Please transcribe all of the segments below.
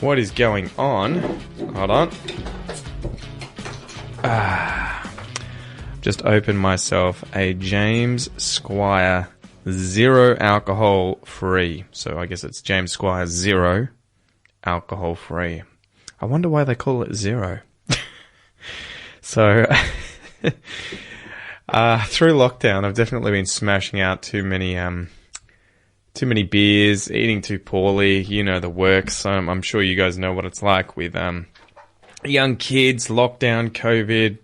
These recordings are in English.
what is going on? Hold on. Just opened myself a James Squire zero alcohol free. So I guess it's James Squire zero alcohol free. I wonder why they call it zero. So through lockdown, I've definitely been smashing out too many beers, eating too poorly. You know the works. I'm sure you guys know what it's like with young kids, lockdown, COVID,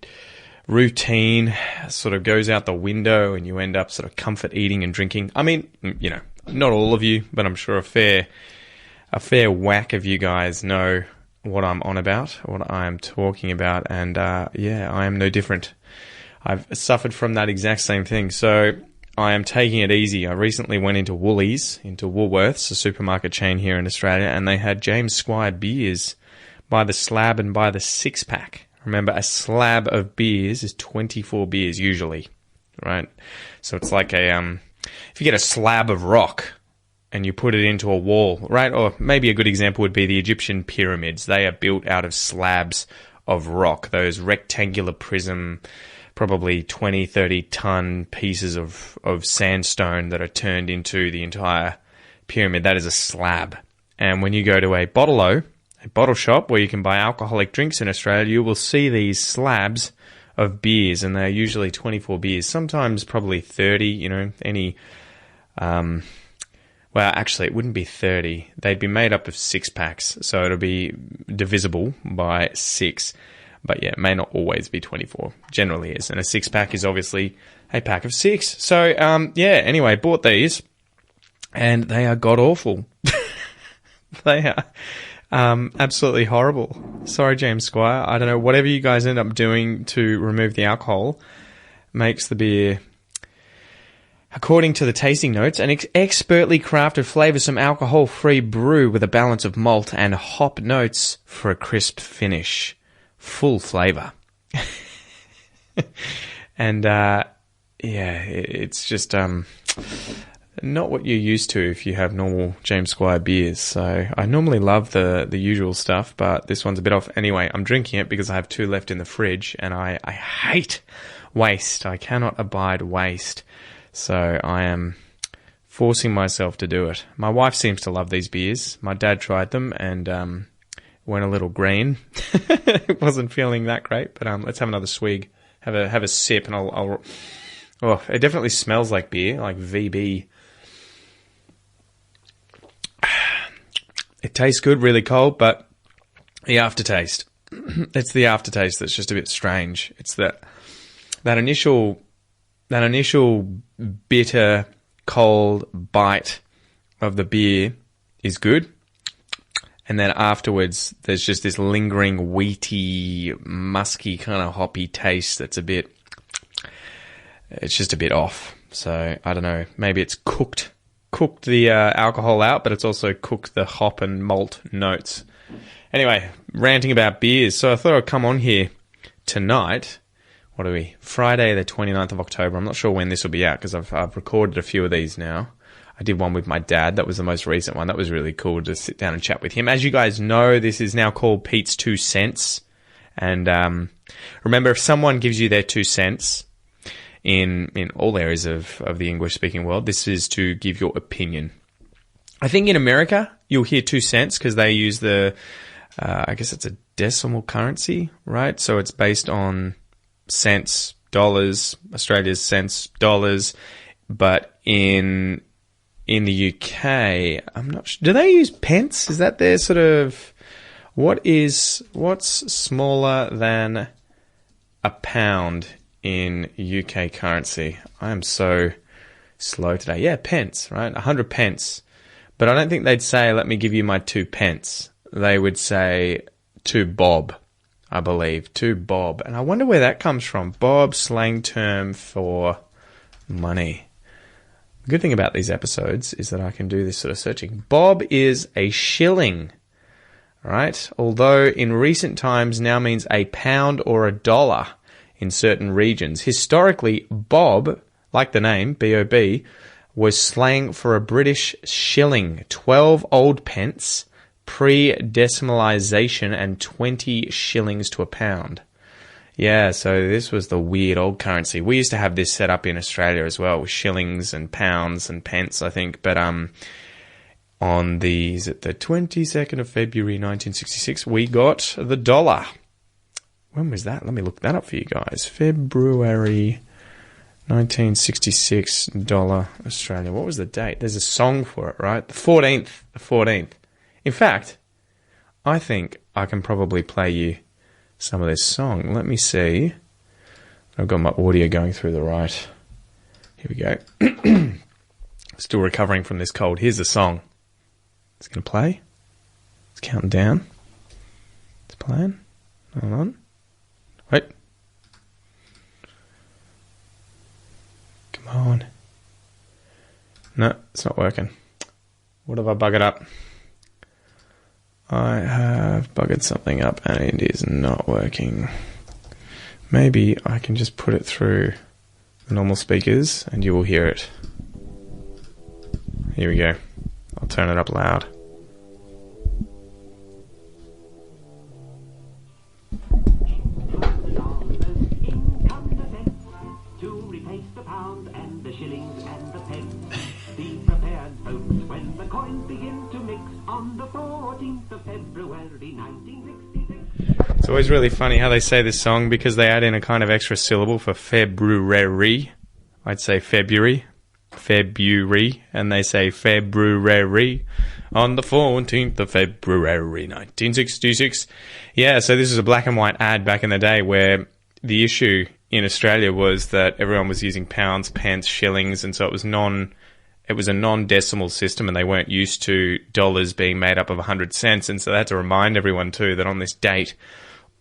routine sort of goes out the window and you end up sort of comfort eating and drinking. I mean, you know, not all of you, but I'm sure a fair whack of you guys know what I'm on about, what I'm talking about. And yeah, I am no different. I've suffered from that exact same thing. So I am taking it easy. I recently went into Woolies, into Woolworths, a supermarket chain here in Australia, and they had James Squire beers by the slab and by the six-pack. Remember, a slab of beers is 24 beers usually, right? So it's like if you get a slab of rock and you put it into a wall, right? Or maybe a good example would be the Egyptian pyramids. They are built out of slabs of rock, those rectangular prism, probably 20, 30-ton pieces of sandstone that are turned into the entire pyramid. That is a slab. And when you go to a bottle shop where you can buy alcoholic drinks in Australia, you will see these slabs of beers, and they're usually 24 beers, sometimes probably 30, you know, well, actually, it wouldn't be 30. They'd be made up of six-packs, so it'll be divisible by 6. But yeah, it may not always be 24. Generally is. And a six-pack is obviously a pack of 6. So, yeah, anyway, bought these, and they are god-awful. They are absolutely horrible. Sorry, James Squire. I don't know, whatever you guys end up doing to remove the alcohol makes the beer, according to the tasting notes, an expertly crafted flavoursome alcohol-free brew with a balance of malt and hop notes for a crisp finish. Full flavour. And, yeah, it's just not what you're used to if you have normal James Squire beers. So I normally love the usual stuff, but this one's a bit off. Anyway, I'm drinking it because I have 2 left in the fridge, and I hate waste. I cannot abide waste. So I am forcing myself to do it. My wife seems to love these beers. My dad tried them and went a little green. Wasn't feeling that great, but let's have another swig. Have a sip, and I'll oh, it definitely smells like beer, like VB. It tastes good, really cold, but the aftertaste. It's the aftertaste that's just a bit strange. It's that initial bitter, cold bite of the beer is good. And then afterwards, there's just this lingering, wheaty, musky, kind of hoppy taste that's it's just a bit off. So, I don't know, maybe it's cooked the alcohol out, but it's also cooked the hop and malt notes. Anyway, ranting about beers. So I thought I'd come on here tonight. What are we? Friday the 29th of October. I'm not sure when this will be out because I've recorded a few of these now. I did one with my dad. That was the most recent one. That was really cool to sit down and chat with him. As you guys know, this is now called Pete's 2 cents. And remember, if someone gives you their 2 cents in all areas of the English-speaking world, this is to give your opinion. I think in America, you'll hear 2 cents because they use I guess it's a decimal currency, right? So it's based on cents, dollars, Australia's cents, dollars. But in the UK, I'm not sure. Do they use pence? Is that their sort of... What's smaller than a pound in UK currency? I am so slow today. Yeah, pence, right? 100 pence. But I don't think they'd say, let me give you my 2 pence. They would say 2 bob, I believe. 2 bob. And I wonder where that comes from. Bob, slang term for money. The good thing about these episodes is that I can do this sort of searching. Bob is a shilling, right? Although in recent times now means a pound or a dollar in certain regions. Historically, bob, like the name, B-O-B, was slang for a British shilling, 12 old pence, pre-decimalisation and 20 shillings to a pound. Yeah, so this was the weird old currency. We used to have this set up in Australia as well, with shillings and pounds and pence, I think. But on the 22nd of February 1966, we got the dollar. When was that? Let me look that up for you guys. February 1966, dollar Australia. What was the date? There's a song for it, right? The 14th. The 14th. In fact, I think I can probably play you some of this song. Let me see. I've got my audio going through the right. Here we go. Still recovering from this cold. Here's the song. It's going to play. It's counting down. It's playing. Hold on. Wait. Come on. No, it's not working. What have I buggered up? I have buggered something up and it is not working. Maybe I can just put it through the normal speakers and you will hear it. Here we go. I'll turn it up loud. It's always really funny how they say this song because they add in a kind of extra syllable for February. I'd say February, and they say February on the 14th of February 1966. Yeah, so this is a black and white ad back in the day where the issue in Australia was that everyone was using pounds, pence, shillings, and so it was a non-decimal system and they weren't used to dollars being made up of 100 cents. And so they had to remind everyone too that on this date,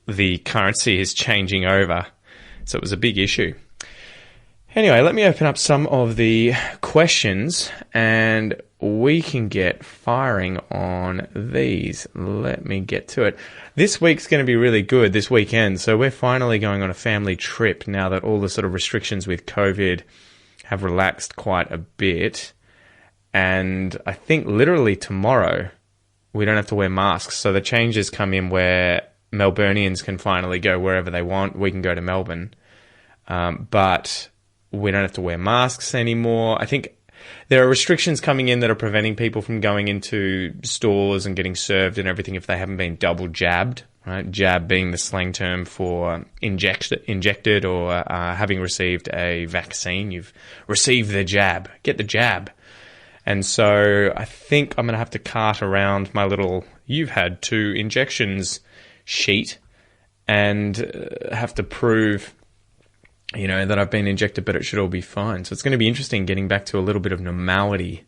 the currency is changing over. So it was a big issue. Anyway, let me open up some of the questions and we can get firing on these. Let me get to it. This week's going to be really good, this weekend. So we're finally going on a family trip now that all the sort of restrictions with COVID have relaxed quite a bit. And I think literally tomorrow we don't have to wear masks. So the changes come in where Melburnians can finally go wherever they want. We can go to Melbourne. But we don't have to wear masks anymore. I think there are restrictions coming in that are preventing people from going into stores and getting served and everything if they haven't been double jabbed. Right? Jab being the slang term for injected or having received a vaccine. You've received the jab. Get the jab. And so I think I'm going to have to cart around my little "you've had 2 injections" sheet and have to prove, that I've been injected, but it should all be fine. So it's going to be interesting getting back to a little bit of normality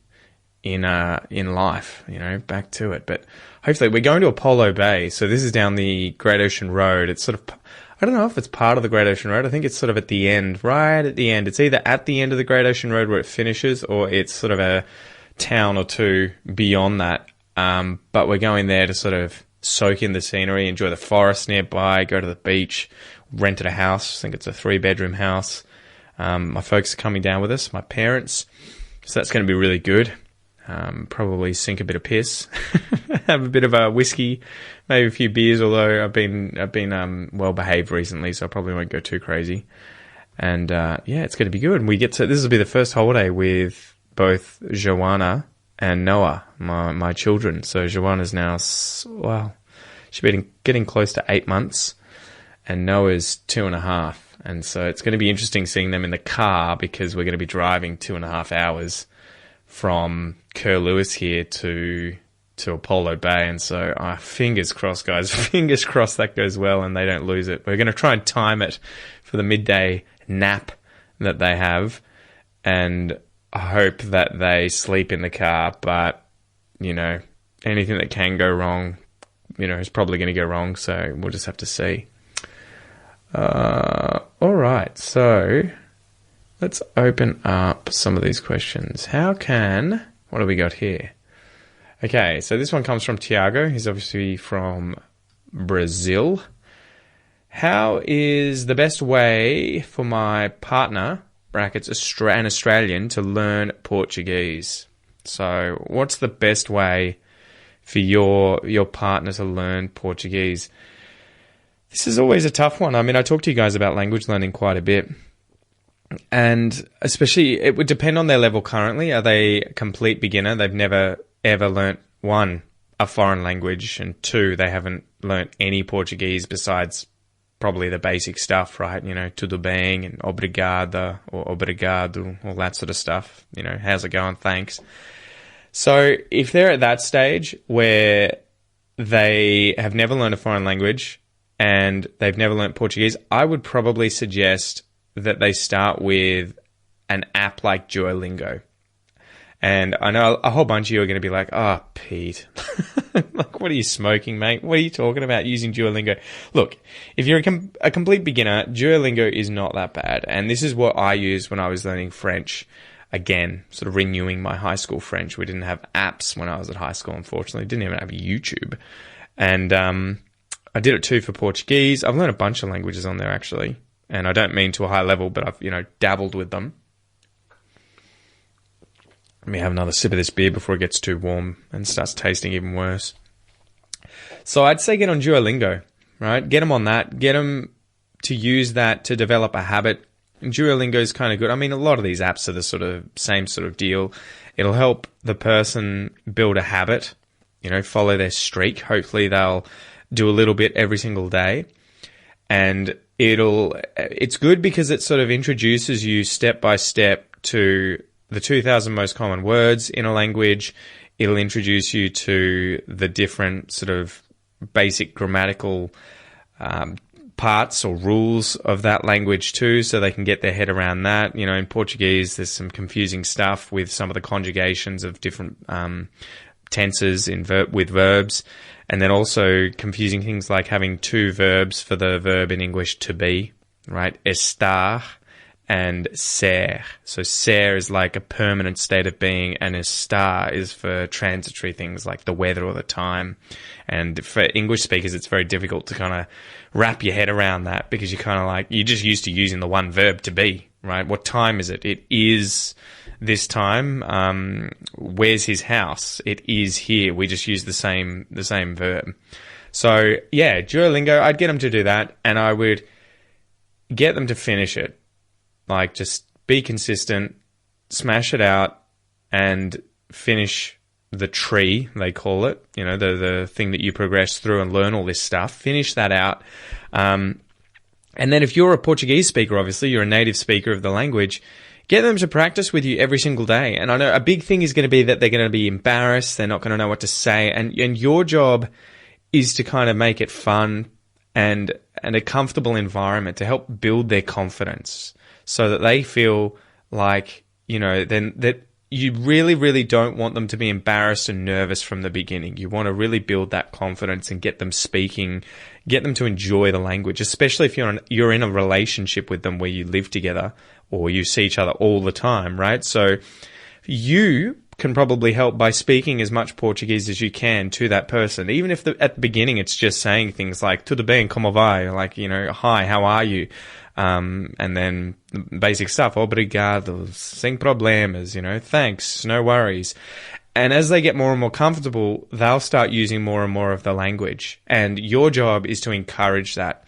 in life, back to it. But hopefully we're going to Apollo Bay. So this is down the Great Ocean Road. It's sort of, I don't know if it's part of the Great Ocean Road. I think it's sort of at the end, right at the end. It's either at the end of the Great Ocean Road where it finishes or it's sort of a town or two beyond that. But we're going there to sort of soak in the scenery, enjoy the forest nearby, go to the beach, rented a house. I think it's a 3-bedroom house. My folks are coming down with us, my parents. So that's going to be really good. Probably sink a bit of piss, have a bit of a whiskey, maybe a few beers, although I've been well behaved recently, so I probably won't go too crazy. And it's going to be good. And this will be the first holiday with both Joanna and Noah, my children. So Joanna's now, she's been getting close to 8 months, and Noah's 2.5. And so it's going to be interesting seeing them in the car because we're going to be driving 2.5 hours from Curlewis here to Apollo Bay. And so fingers crossed, guys, fingers crossed that goes well and they don't lose it. We're going to try and time it for the midday nap that they have, and I hope that they sleep in the car. But, anything that can go wrong, is probably going to go wrong. So we'll just have to see. All right. So let's open up some of these questions. What do we got here? Okay, so this one comes from Tiago. He's obviously from Brazil. How is the best way for my partner, brackets, an Australian, to learn Portuguese? So what's the best way for your partner to learn Portuguese. This is always a tough one. I mean, I talk to you guys about language learning quite a bit. And especially, it would depend on their level currently. Are they a complete beginner? They've never, ever learnt, one, a foreign language, and two, they haven't learnt any Portuguese besides probably the basic stuff, right? You know, tudo bem and obrigada or obrigado, all that sort of stuff. You know, how's it going? Thanks. So if they're at that stage where they have never learned a foreign language and they've never learnt Portuguese, I would probably suggest that they start with an app like Duolingo. And I know a whole bunch of you are going to be like, oh, Pete, like, what are you smoking, mate? What are you talking about using Duolingo? Look, if you're a complete beginner, Duolingo is not that bad. And this is what I used when I was learning French. Again, sort of renewing my high school French. We didn't have apps when I was at high school, unfortunately. Didn't even have YouTube. And I did it too for Portuguese. I've learned a bunch of languages on there, actually. And I don't mean to a high level, but I've, dabbled with them. Let me have another sip of this beer before it gets too warm and starts tasting even worse. So I'd say get on Duolingo, right? Get them on that. Get them to use that to develop a habit. And Duolingo is kind of good. I mean, a lot of these apps are the sort of same sort of deal. It'll help the person build a habit, follow their streak. Hopefully they'll do a little bit every single day. And it's good because it sort of introduces you step by step to the 2,000 most common words in a language. It'll introduce you to the different sort of basic grammatical parts or rules of that language too, so they can get their head around that. In Portuguese, there's some confusing stuff with some of the conjugations of different tenses with verbs. And then also confusing things like having two verbs for the verb in English to be, right? Estar and ser. So ser is like a permanent state of being, and estar is for transitory things like the weather or the time. And for English speakers, it's very difficult to kind of wrap your head around that because you're just used to using the one verb to be, right? What time is it? It is this time. Where's his house? It is here. We just use the same verb. So yeah, Duolingo, I'd get them to do that, and I would get them to finish it. Like, just be consistent, smash it out, and finish the tree, they call it. The thing that you progress through and learn all this stuff. Finish that out. And then if you're a Portuguese speaker, obviously, you're a native speaker of the language, get them to practice with you every single day. And I know a big thing is going to be that they're going to be embarrassed. They're not going to know what to say. And your job is to kind of make it fun and a comfortable environment to help build their confidence so that they feel like, then that you really, really don't want them to be embarrassed and nervous from the beginning. You want to really build that confidence and get them speaking, get them to enjoy the language, especially if you're in a relationship with them where you live together or you see each other all the time, right? So you can probably help by speaking as much Portuguese as you can to that person. Even if at the beginning it's just saying things like tudo bem, como vai? Like, hi, how are you? And then basic stuff, obrigado, sem problemas, thanks, no worries. And as they get more and more comfortable, they'll start using more and more of the language. And your job is to encourage that.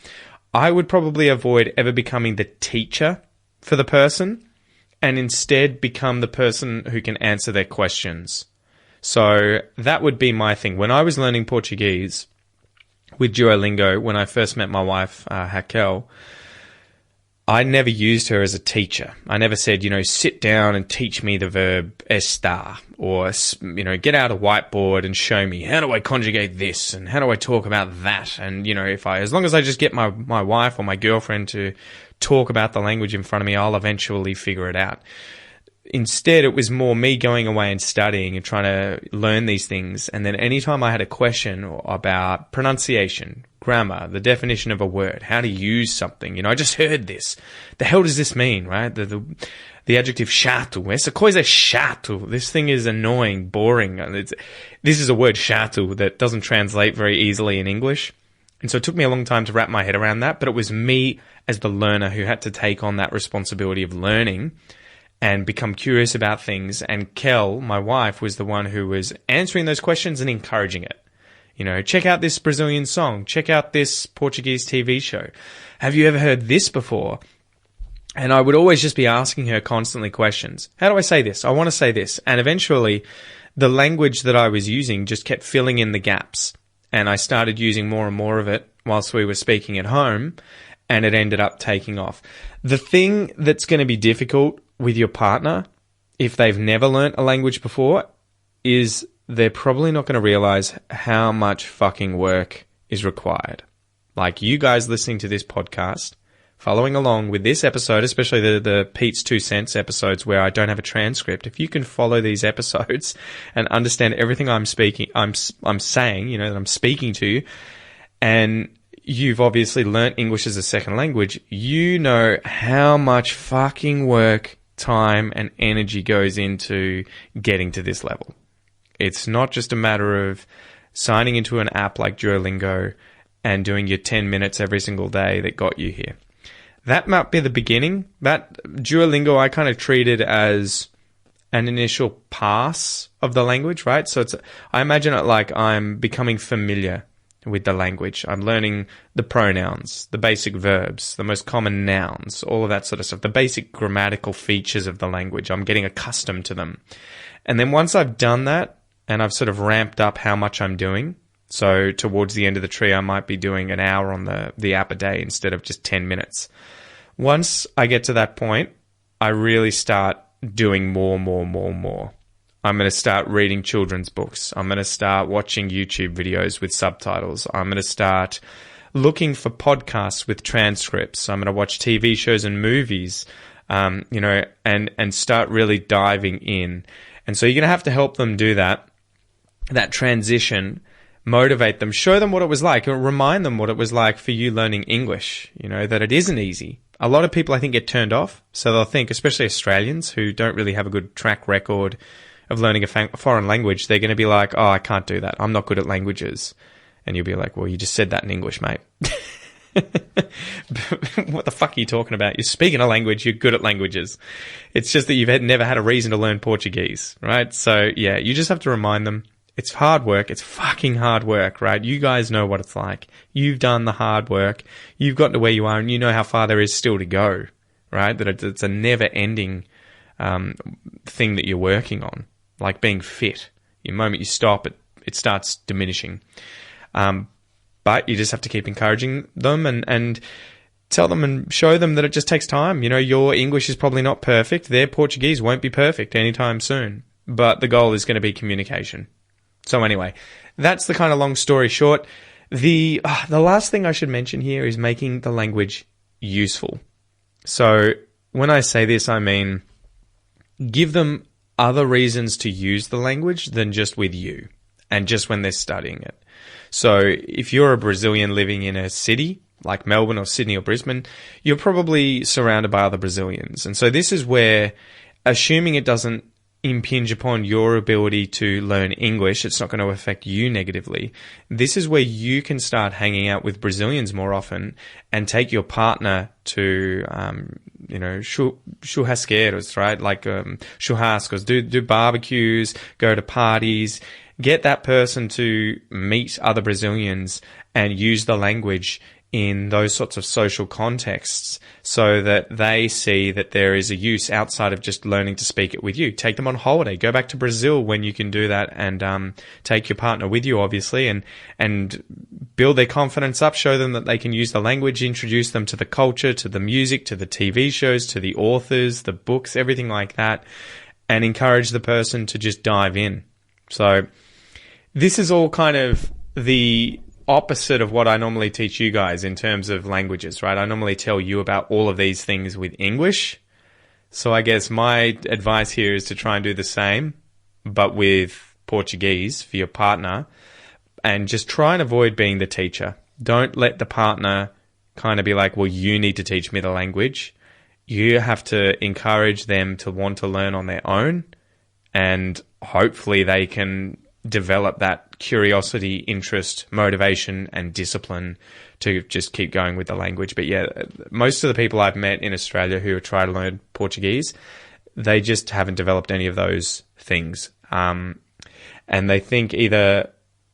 I would probably avoid ever becoming the teacher for the person and instead become the person who can answer their questions. So that would be my thing. When I was learning Portuguese with Duolingo, when I first met my wife, Raquel, I never used her as a teacher. I never said, sit down and teach me the verb estar, or, get out a whiteboard and show me, how do I conjugate this and how do I talk about that? And, as long as I just get my wife or my girlfriend to talk about the language in front of me, I'll eventually figure it out. Instead, it was more me going away and studying and trying to learn these things. And then anytime I had a question about pronunciation, grammar, the definition of a word, how to use something, I just heard this. The hell does this mean, right? The adjective chato. Essa coisa é chato. This thing is annoying, boring. This is a word chato that doesn't translate very easily in English. And so it took me a long time to wrap my head around that, but it was me as the learner who had to take on that responsibility of learning and become curious about things. And Kel, my wife, was the one who was answering those questions and encouraging it. You know, check out this Brazilian song. Check out this Portuguese TV show. Have you ever heard this before? And I would always just be asking her constantly questions. How do I say this? I want to say this. And eventually, the language that I was using just kept filling in the gaps. And I started using more and more of it whilst we were speaking at home. And it ended up taking off. The thing that's going to be difficult with your partner, if they've never learnt a language before, is they're probably not going to realize how much fucking work is required. Like you guys listening to this podcast, following along with this episode, especially the Pete's 2 cents episodes where I don't have a transcript, if you can follow these episodes and understand everything I'm saying, you know, that I'm speaking to, and you've obviously learnt English as a second language, you know how much fucking work, time, and energy goes into getting to this level. It's not just a matter of signing into an app like Duolingo and doing your 10 minutes every single day that got you here. That might be the beginning. That Duolingo I kind of treated as an initial pass of the language, right? So I imagine it like I'm becoming familiar with the language. I'm learning the pronouns, the basic verbs, the most common nouns, all of that sort of stuff, the basic grammatical features of the language. I'm getting accustomed to them. And then once I've done that and I've sort of ramped up how much I'm doing, so towards the end of the tree, I might be doing an hour on the app a day instead of just 10 minutes. Once I get to that point, I really start doing more. I'm going to start reading children's books. I'm going to start watching YouTube videos with subtitles. I'm going to start looking for podcasts with transcripts. I'm going to watch TV shows and movies, you know, and start really diving in. And so you're going to have to help them do that transition, motivate them, show them what it was like, or remind them what it was like for you learning English, you know, that it isn't easy. A lot of people, I think, get turned off. So they'll think, especially Australians who don't really have a good track record of learning a foreign language, they're going to be like, oh, I can't do that. I'm not good at languages. And you'll be like, well, you just said that in English, mate. What the fuck are you talking about? You're speaking a language, you're good at languages. It's just that you've never had a reason to learn Portuguese, right? So, yeah, you just have to remind them. It's hard work. It's fucking hard work, right? You guys know what it's like. You've done the hard work. You've gotten to where you are, and you know how far there is still to go, right? That it's a never-ending thing that you're working on. Like being fit. The moment you stop, it starts diminishing. But you just have to keep encouraging them and tell them and show them that it just takes time. You know, your English is probably not perfect. Their Portuguese won't be perfect anytime soon. But the goal is going to be communication. So anyway, that's the kind of long story short. The last thing I should mention here is making the language useful. So when I say this, I mean give them other reasons to use the language than just with you and just when they're studying it. So if you're a Brazilian living in a city like Melbourne or Sydney or Brisbane, you're probably surrounded by other Brazilians. And so this is where, assuming it doesn't impinge upon your ability to learn English, it's not going to affect you negatively. This is where you can start hanging out with Brazilians more often and take your partner to, churrasqueiros, right? Like churrascos, do barbecues, go to parties, get that person to meet other Brazilians and use the language in those sorts of social contexts so that they see that there is a use outside of just learning to speak it with you. Take them on holiday. Go back to Brazil when you can do that and take your partner with you, obviously, and build their confidence up, show them that they can use the language, introduce them to the culture, to the music, to the TV shows, to the authors, the books, everything like that, and encourage the person to just dive in. So this is all kind of the opposite of what I normally teach you guys in terms of languages, right? I normally tell you about all of these things with English. So I guess my advice here is to try and do the same, but with Portuguese for your partner, and just try and avoid being the teacher. Don't let the partner kind of be like, well, you need to teach me the language. You have to encourage them to want to learn on their own, and hopefully they can develop that curiosity, interest, motivation, and discipline to just keep going with the language. But yeah, most of the people I've met in Australia who are trying to learn Portuguese, they just haven't developed any of those things. And they think either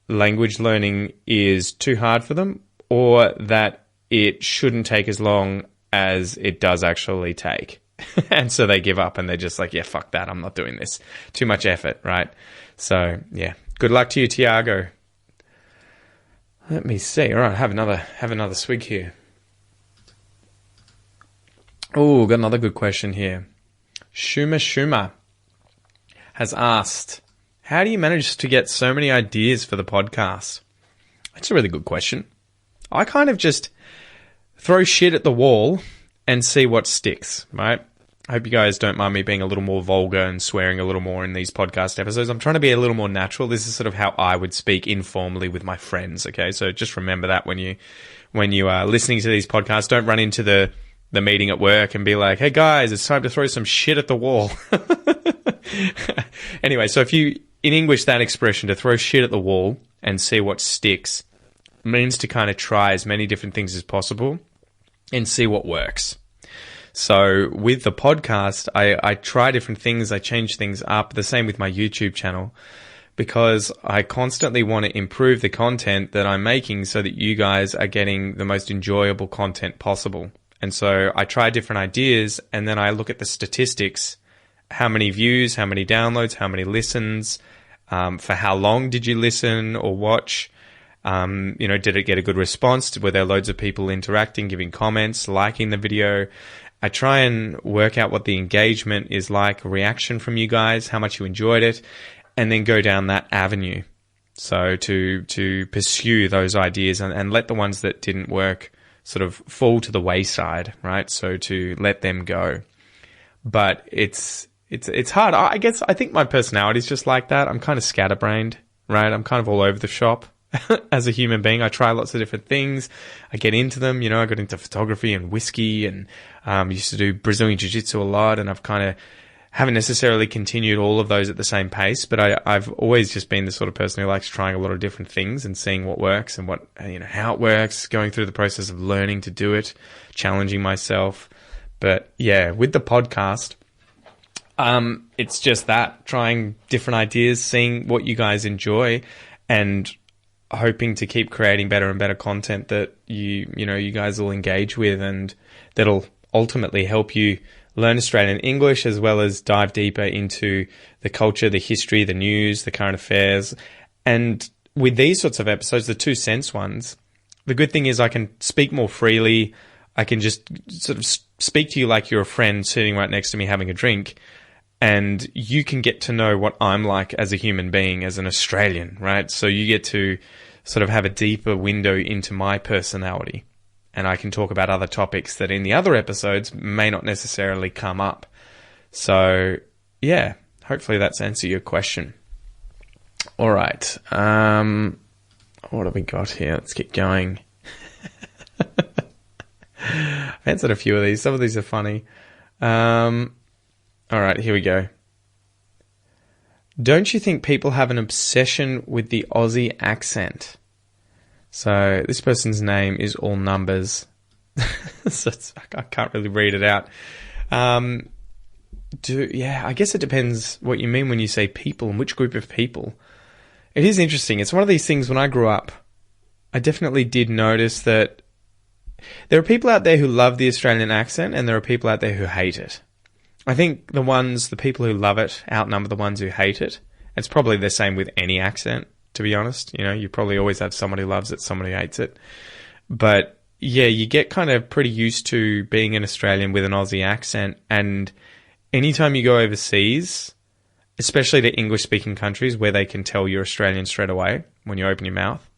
language learning is too hard for them or that it shouldn't take as long as it does actually take. And so they give up and they're just like, yeah, fuck that. I'm not doing this. Too much effort, right? So, yeah. Good luck to you, Tiago. Let me see. All right, have another swig here. Oh, got another good question here. Shuma has asked, how do you manage to get so many ideas for the podcast? That's a really good question. I kind of just throw shit at the wall and see what sticks, right? I hope you guys don't mind me being a little more vulgar and swearing a little more in these podcast episodes. I'm trying to be a little more natural. This is sort of how I would speak informally with my friends, okay? So just remember that when you are listening to these podcasts. Don't run into the meeting at work and be like, hey guys, it's time to throw some shit at the wall. Anyway, so in English, that expression, to throw shit at the wall and see what sticks, means to kind of try as many different things as possible and see what works. So with the podcast, I try different things. I change things up. The same with my YouTube channel, because I constantly want to improve the content that I'm making so that you guys are getting the most enjoyable content possible. And so I try different ideas and then I look at the statistics. How many views, how many downloads, how many listens, for how long did you listen or watch? Did it get a good response? Were there loads of people interacting, giving comments, liking the video? I try and work out what the engagement is like, reaction from you guys, how much you enjoyed it, and then go down that avenue. So to pursue those ideas and let the ones that didn't work sort of fall to the wayside, right? So to let them go. But it's hard. I think my personality is just like that. I'm kind of scatterbrained, right? I'm kind of all over the shop. As a human being, I try lots of different things. I get into them. I got into photography and whiskey and used to do Brazilian jiu-jitsu a lot, and I've kind of haven't necessarily continued all of those at the same pace, but I've always just been the sort of person who likes trying a lot of different things and seeing what works and what how it works, going through the process of learning to do it, challenging myself. But yeah, with the podcast, it's just that, trying different ideas, seeing what you guys enjoy, and hoping to keep creating better and better content that you guys will engage with, and that'll ultimately help you learn Australian English as well as dive deeper into the culture, the history, the news, the current affairs. And with these sorts of episodes, the 2 cents ones, the good thing is I can speak more freely. I can just sort of speak to you like you're a friend sitting right next to me having a drink, and you can get to know what I'm like as a human being, as an Australian, right? So you get to sort of have a deeper window into my personality, and I can talk about other topics that in the other episodes may not necessarily come up. So yeah, hopefully that's answered your question. All right. What have we got here? Let's keep going. I've answered a few of these. Some of these are funny. All right, here we go. Don't you think people have an obsession with the Aussie accent? So this person's name is all numbers. So I can't really read it out. I guess it depends what you mean when you say people and which group of people. It is interesting. It's one of these things when I grew up, I definitely did notice that there are people out there who love the Australian accent and there are people out there who hate it. I think the people who love it outnumber the ones who hate it. It's probably the same with any accent, to be honest. You probably always have someone who loves it, someone who hates it. But yeah, you get kind of pretty used to being an Australian with an Aussie accent. And anytime you go overseas, especially to English-speaking countries where they can tell you're Australian straight away when you open your mouth,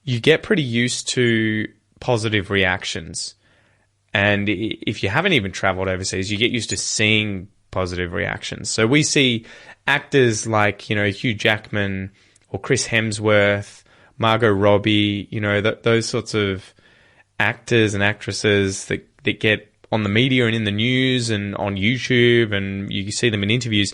you get pretty used to positive reactions. And if you haven't even traveled overseas, you get used to seeing positive reactions. So we see actors like, Hugh Jackman or Chris Hemsworth, Margot Robbie, those sorts of actors and actresses that get on the media and in the news and on YouTube, and you see them in interviews.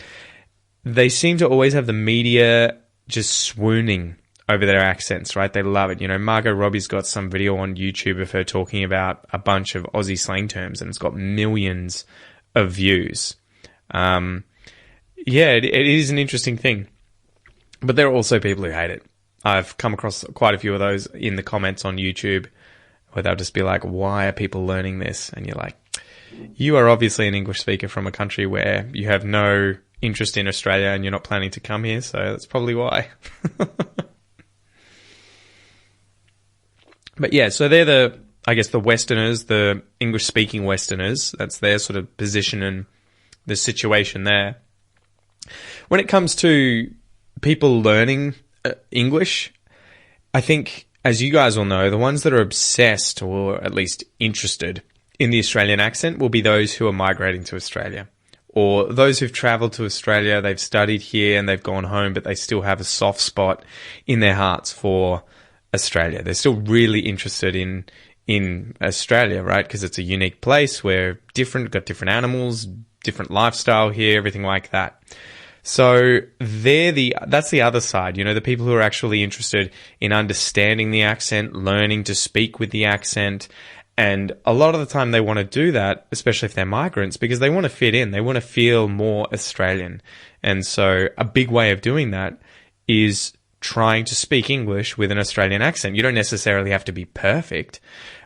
They seem to always have the media just swooning over their accents, right? They love it. Margot Robbie's got some video on YouTube of her talking about a bunch of Aussie slang terms, and it's got millions of views. Yeah, it is an interesting thing. But there are also people who hate it. I've come across quite a few of those in the comments on YouTube where they'll just be like, why are people learning this? And you're like, you are obviously an English speaker from a country where you have no interest in Australia and you're not planning to come here, so that's probably why. But yeah, so they're the Westerners, the English-speaking Westerners. That's their sort of position and the situation there. When it comes to people learning English, I think, as you guys all know, the ones that are obsessed or at least interested in the Australian accent will be those who are migrating to Australia, or those who've travelled to Australia, they've studied here and they've gone home, but they still have a soft spot in their hearts for Australia. They're still really interested in Australia, right? Because it's a unique place. We're different, got different animals, different lifestyle here, everything like that. So that's the other side, the people who are actually interested in understanding the accent, learning to speak with the accent. And a lot of the time they want to do that, especially if they're migrants, because they want to fit in. They want to feel more Australian. And so a big way of doing that is trying to speak English with an Australian accent. You don't necessarily have to be perfect.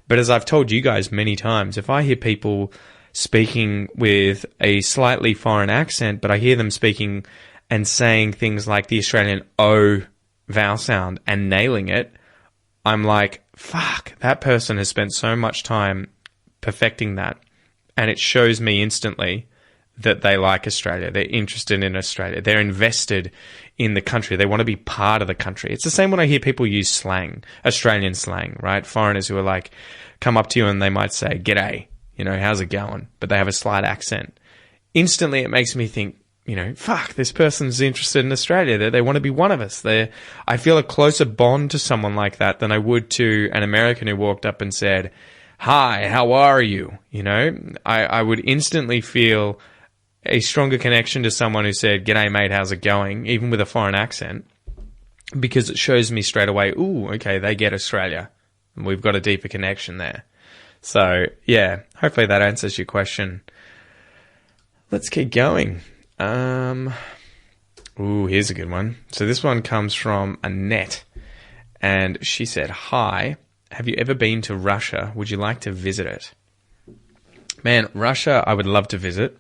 But as I've told you guys many times, if I hear people speaking with a slightly foreign accent, but I hear them speaking and saying things like the Australian O vowel sound and nailing it, I'm like, fuck, that person has spent so much time perfecting that. And it shows me instantly that they like Australia. They're interested in Australia. They're invested in the country. They want to be part of the country. It's the same when I hear people use slang, Australian slang, right? Foreigners who are like, come up to you and they might say, g'day, how's it going? But they have a slight accent. Instantly, it makes me think, fuck, this person's interested in Australia. They want to be one of us. I feel a closer bond to someone like that than I would to an American who walked up and said, hi, how are you? I would instantly feel a stronger connection to someone who said, g'day mate, how's it going? Even with a foreign accent, because it shows me straight away, ooh, okay, they get Australia. And we've got a deeper connection there. So yeah, hopefully that answers your question. Let's keep going. Here's a good one. So this one comes from Annette, and she said, hi, have you ever been to Russia? Would you like to visit it? Man, Russia, I would love to visit.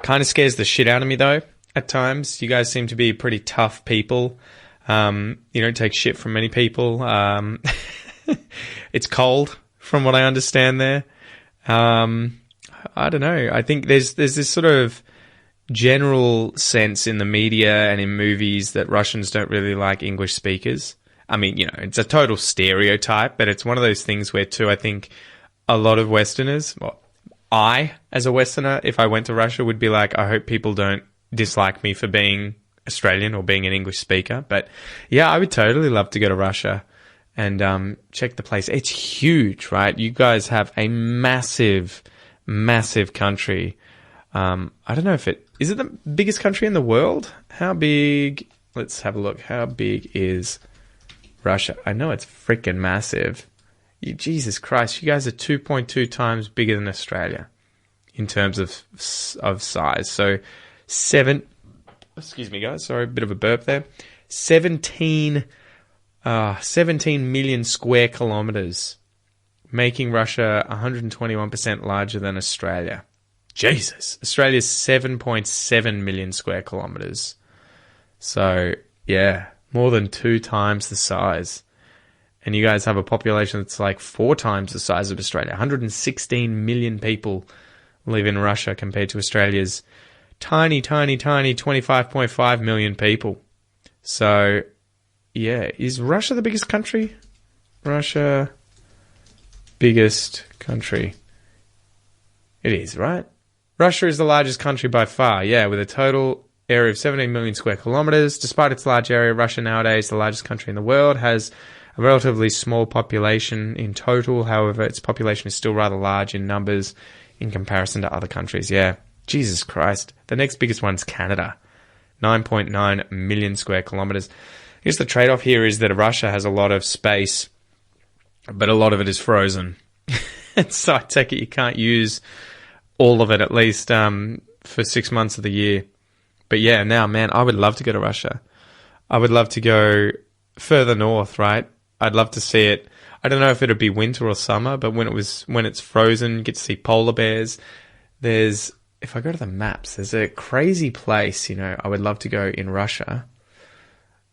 Kind of scares the shit out of me though, at times. You guys seem to be pretty tough people. You don't take shit from many people. It's cold, from what I understand there. I don't know. I think there's this sort of general sense in the media and in movies that Russians don't really like English speakers. I mean, it's a total stereotype, but it's one of those things where too, I think a lot of Westerners, well, I, as a Westerner, if I went to Russia, would be like, I hope people don't dislike me for being Australian or being an English speaker. But yeah, I would totally love to go to Russia and check the place. It's huge, right? You guys have a massive, massive country. I don't know if is it the biggest country in the world? How big? Let's have a look. How big is Russia? I know it's freaking massive. Jesus Christ, you guys are 2.2 times bigger than Australia in terms of size. So excuse me guys, sorry, a bit of a burp there. 17 million square kilometers, making Russia 121% larger than Australia. Jesus. Australia's 7.7 million square kilometers. So, yeah, more than 2 times the size. And you guys have a population that's like 4 times the size of Australia. 116 million people live in Russia compared to Australia's tiny 25.5 million people. So, yeah, is Russia the biggest country? Russia, biggest country. It is, right? Russia is the largest country by far, yeah, with a total area of 17 million square kilometers. Despite its large area, Russia nowadays, the largest country in the world, has a relatively small population in total. However, its population is still rather large in numbers in comparison to other countries. Yeah, Jesus Christ. The next biggest one's Canada, 9.9 million square kilometers. I guess the trade-off here is that Russia has a lot of space, but a lot of it is frozen. So I take it you can't use all of it, at least for 6 months of the year. But yeah, now, man, I would love to go to Russia. I would love to go further north, right? I'd love to see it. I don't know if it'd be winter or summer, but when it's frozen, you get to see polar bears. If I go to the maps, there's a crazy place, I would love to go in Russia.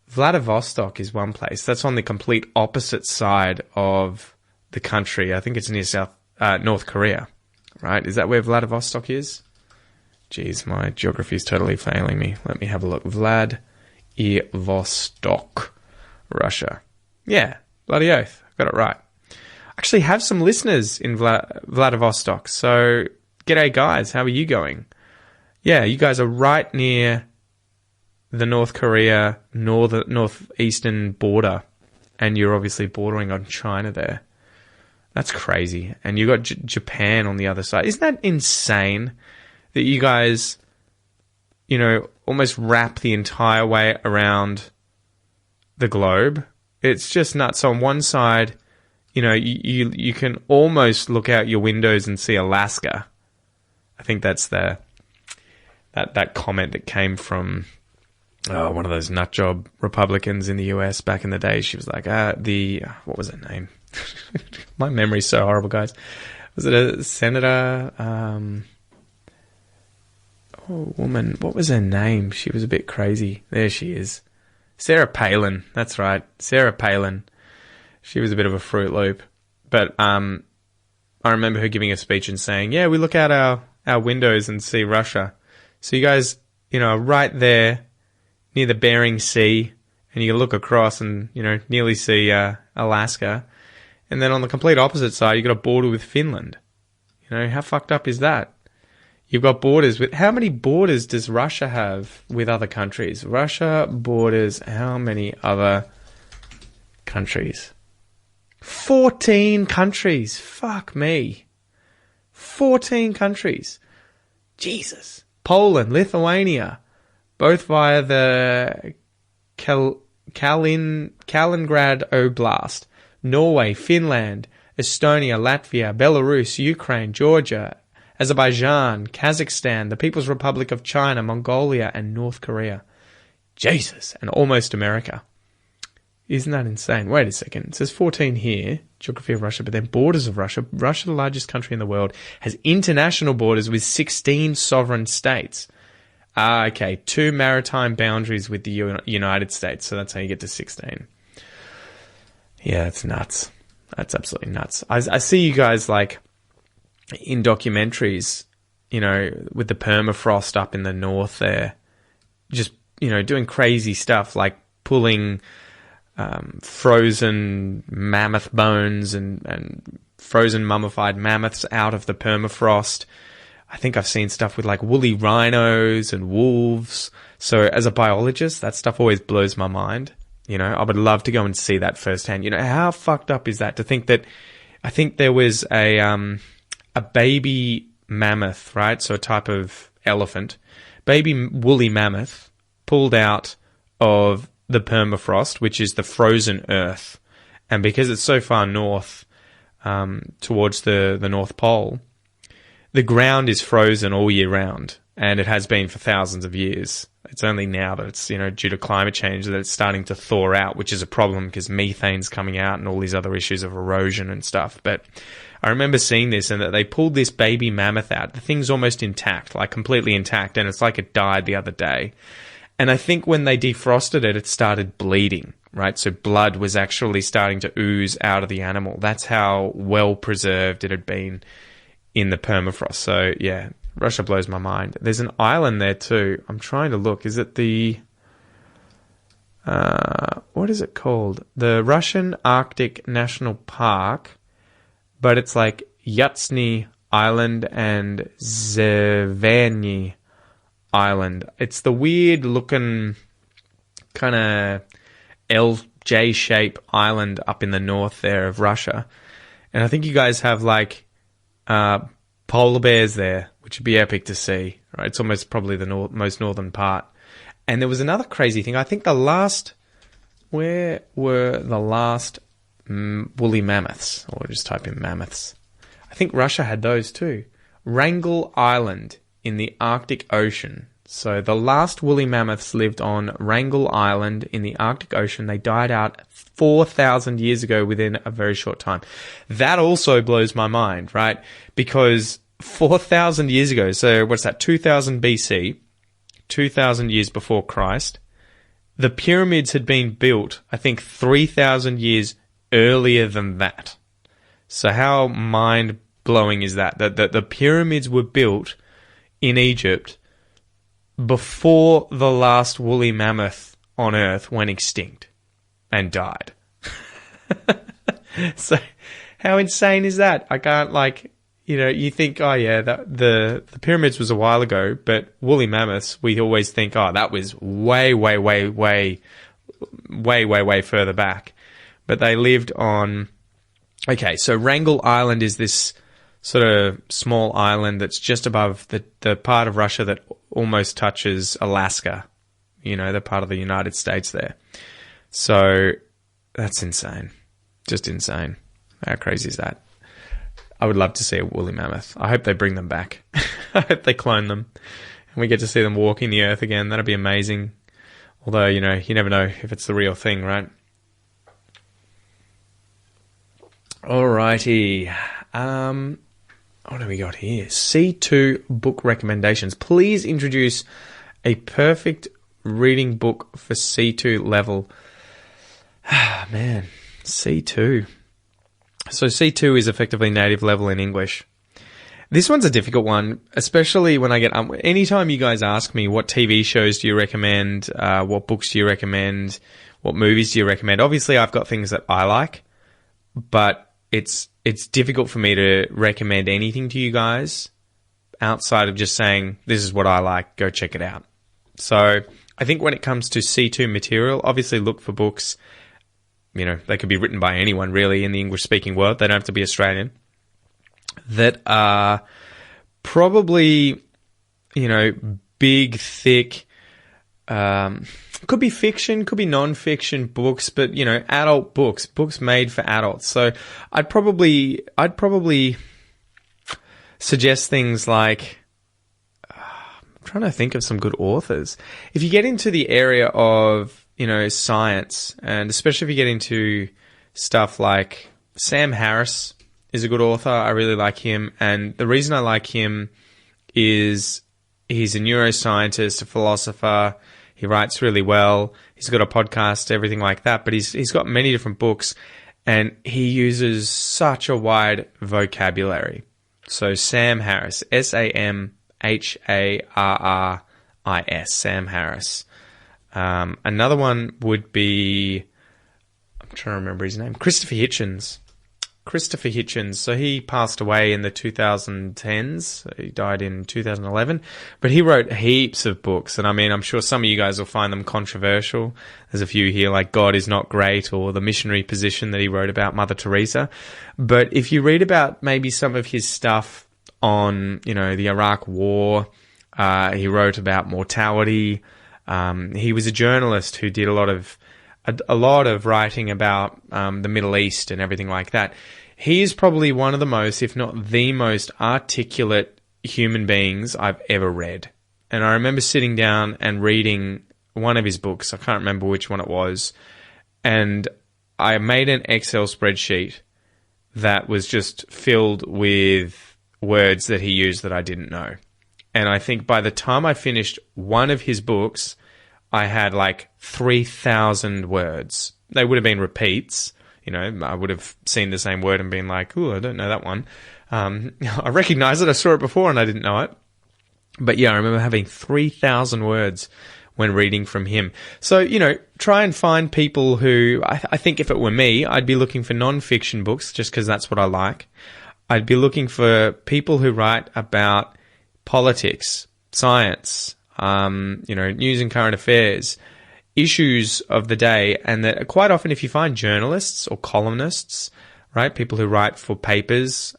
Vladivostok is one place. That's on the complete opposite side of the country. I think it's near North Korea, right? Is that where Vladivostok is? Jeez, my geography is totally failing me. Let me have a look. Vladivostok, Russia. Yeah, bloody oath. I got it right. I actually have some listeners in Vladivostok. So, g'day guys. How are you going? Yeah, you guys are right near the North Korea northeastern border. And you're obviously bordering on China there. That's crazy. And you got Japan on the other side. Isn't that insane that you guys, almost wrap the entire way around the globe? It's just nuts. So on one side, you can almost look out your windows and see Alaska. I think that's that comment that came from one of those nutjob Republicans in the US back in the day. She was like, what was her name? My memory's so horrible, guys. Was it a senator? Woman. What was her name? She was a bit crazy. There she is. Sarah Palin. That's right. Sarah Palin. She was a bit of a Fruit Loop. But I remember her giving a speech and saying, yeah, we look out our windows and see Russia. So you guys, are right there near the Bering Sea, and you look across and, nearly see Alaska. And then on the complete opposite side, you've got a border with Finland. How fucked up is that? You've got borders with... How many borders does Russia have with other countries? Russia borders how many other countries? 14 countries. Fuck me. 14 countries. Jesus. Poland, Lithuania, both via the Kaliningrad Oblast. Norway, Finland, Estonia, Latvia, Belarus, Ukraine, Georgia, Azerbaijan, Kazakhstan, the People's Republic of China, Mongolia, and North Korea. Jesus, and almost America. Isn't that insane? Wait a second. It says 14 here, geography of Russia, but then borders of Russia. Russia, the largest country in the world, has international borders with 16 sovereign states. Okay, 2 maritime boundaries with the United States, so that's how you get to 16. Yeah, it's nuts. That's absolutely nuts. I see you guys in documentaries, with the permafrost up in the north there, just, doing crazy stuff like pulling frozen mammoth bones and frozen mummified mammoths out of the permafrost. I think I've seen stuff with woolly rhinos and wolves. So as a biologist, that stuff always blows my mind. I would love to go and see that firsthand. How fucked up is that to think that I think there was a baby mammoth, right? So a type of elephant, baby woolly mammoth pulled out of the permafrost, which is the frozen earth. And because it's so far north, towards the North Pole, the ground is frozen all year round, and it has been for thousands of years. It's only now that it's, due to climate change that it's starting to thaw out, which is a problem because methane's coming out and all these other issues of erosion and stuff. But I remember seeing this and that they pulled this baby mammoth out. The thing's almost intact, completely intact, and it's like it died the other day. And I think when they defrosted it, it started bleeding, right? So blood was actually starting to ooze out of the animal. That's how well preserved it had been in the permafrost. So, yeah, Russia blows my mind. There's an island there too. I'm trying to look. Is it the... what is it called? The Russian Arctic National Park, but it's Yatsny Island and Zevany Island. It's the weird looking kind of LJ shape island up in the north there of Russia. And I think you guys have polar bears there, which would be epic to see. Right? It's almost probably the most northern part. And there was another crazy thing. I think where were the last woolly mammoths? Or just type in mammoths. I think Russia had those too. Wrangel Island in the Arctic Ocean. So the last woolly mammoths lived on Wrangel Island in the Arctic Ocean. They died out 4,000 years ago within a very short time. That also blows my mind, right? Because 4,000 years ago, so what's that, 2000 BC, 2,000 years before Christ, the pyramids had been built, I think, 3,000 years earlier than that. So how mind-blowing is that? That the pyramids were built in Egypt before the last woolly mammoth on Earth went extinct and died. So how insane is that? I can't, you think, oh yeah, the pyramids was a while ago, but woolly mammoths, we always think, oh, that was way further back. But they lived on... Okay, so Wrangel Island is this sort of small island that's just above the part of Russia that almost touches Alaska. The part of the United States there. So that's insane. Just insane. How crazy is that? I would love to see a woolly mammoth. I hope they bring them back. I hope they clone them and we get to see them walking the earth again. That'd be amazing. Although, you never know if it's the real thing, right? Alrighty. What do we got here? C2 book recommendations. Please introduce a perfect reading book for C2 level. Man, C2. So C2 is effectively native level in English. This one's a difficult one, especially when I get... anytime you guys ask me what TV shows do you recommend, what books do you recommend, what movies do you recommend, obviously I've got things that I like, but it's difficult for me to recommend anything to you guys outside of just saying, this is what I like, go check it out. So I think when it comes to C2 material, obviously look for books, they could be written by anyone really in the English-speaking world. They don't have to be Australian. That are probably, big, thick, could be fiction, could be non-fiction books, but, adult books made for adults. So I'd probably suggest things like, I'm trying to think of some good authors. If you get into the area of, science, and especially if you get into stuff like Sam Harris is a good author. I really like him. And the reason I like him is he's a neuroscientist, a philosopher. He writes really well. He's got a podcast, everything like that. But he's got many different books, and he uses such a wide vocabulary. So Sam Harris, SamHarris, Sam Harris. Another one would be, I'm trying to remember his name, Christopher Hitchens. So he passed away in the 2010s. He died in 2011. But he wrote heaps of books. And I'm sure some of you guys will find them controversial. There's a few here like God is Not Great, or the missionary position that he wrote about Mother Teresa. But if you read about maybe some of his stuff on, the Iraq War, he wrote about mortality. He was a journalist who did a lot of writing about the Middle East and everything like that. He is probably one of the most, if not the most, articulate human beings I've ever read. And I remember sitting down and reading one of his books. I can't remember which one it was. And I made an Excel spreadsheet that was just filled with words that he used that I didn't know. And I think by the time I finished one of his books, I had like 3,000 words. They would have been repeats. I would have seen the same word and been like, "Ooh, I don't know that one." I recognize it. I saw it before and I didn't know it. But yeah, I remember having 3,000 words when reading from him. So, try and find people who, I think if it were me, I'd be looking for non-fiction books just because that's what I like. I'd be looking for people who write about politics, science, news and current affairs, issues of the day. And that quite often if you find journalists or columnists, right, people who write for papers,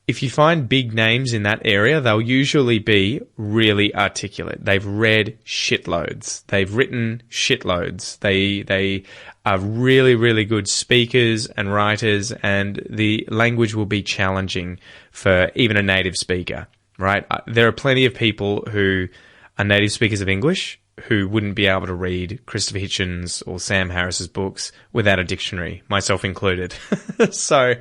if you find big names in that area, they'll usually be really articulate. They've read shitloads. They've written shitloads. They are really, really good speakers and writers, and the language will be challenging for even a native speaker, right? There are plenty of people who are native speakers of English who wouldn't be able to read Christopher Hitchens or Sam Harris's books without a dictionary, myself included. So,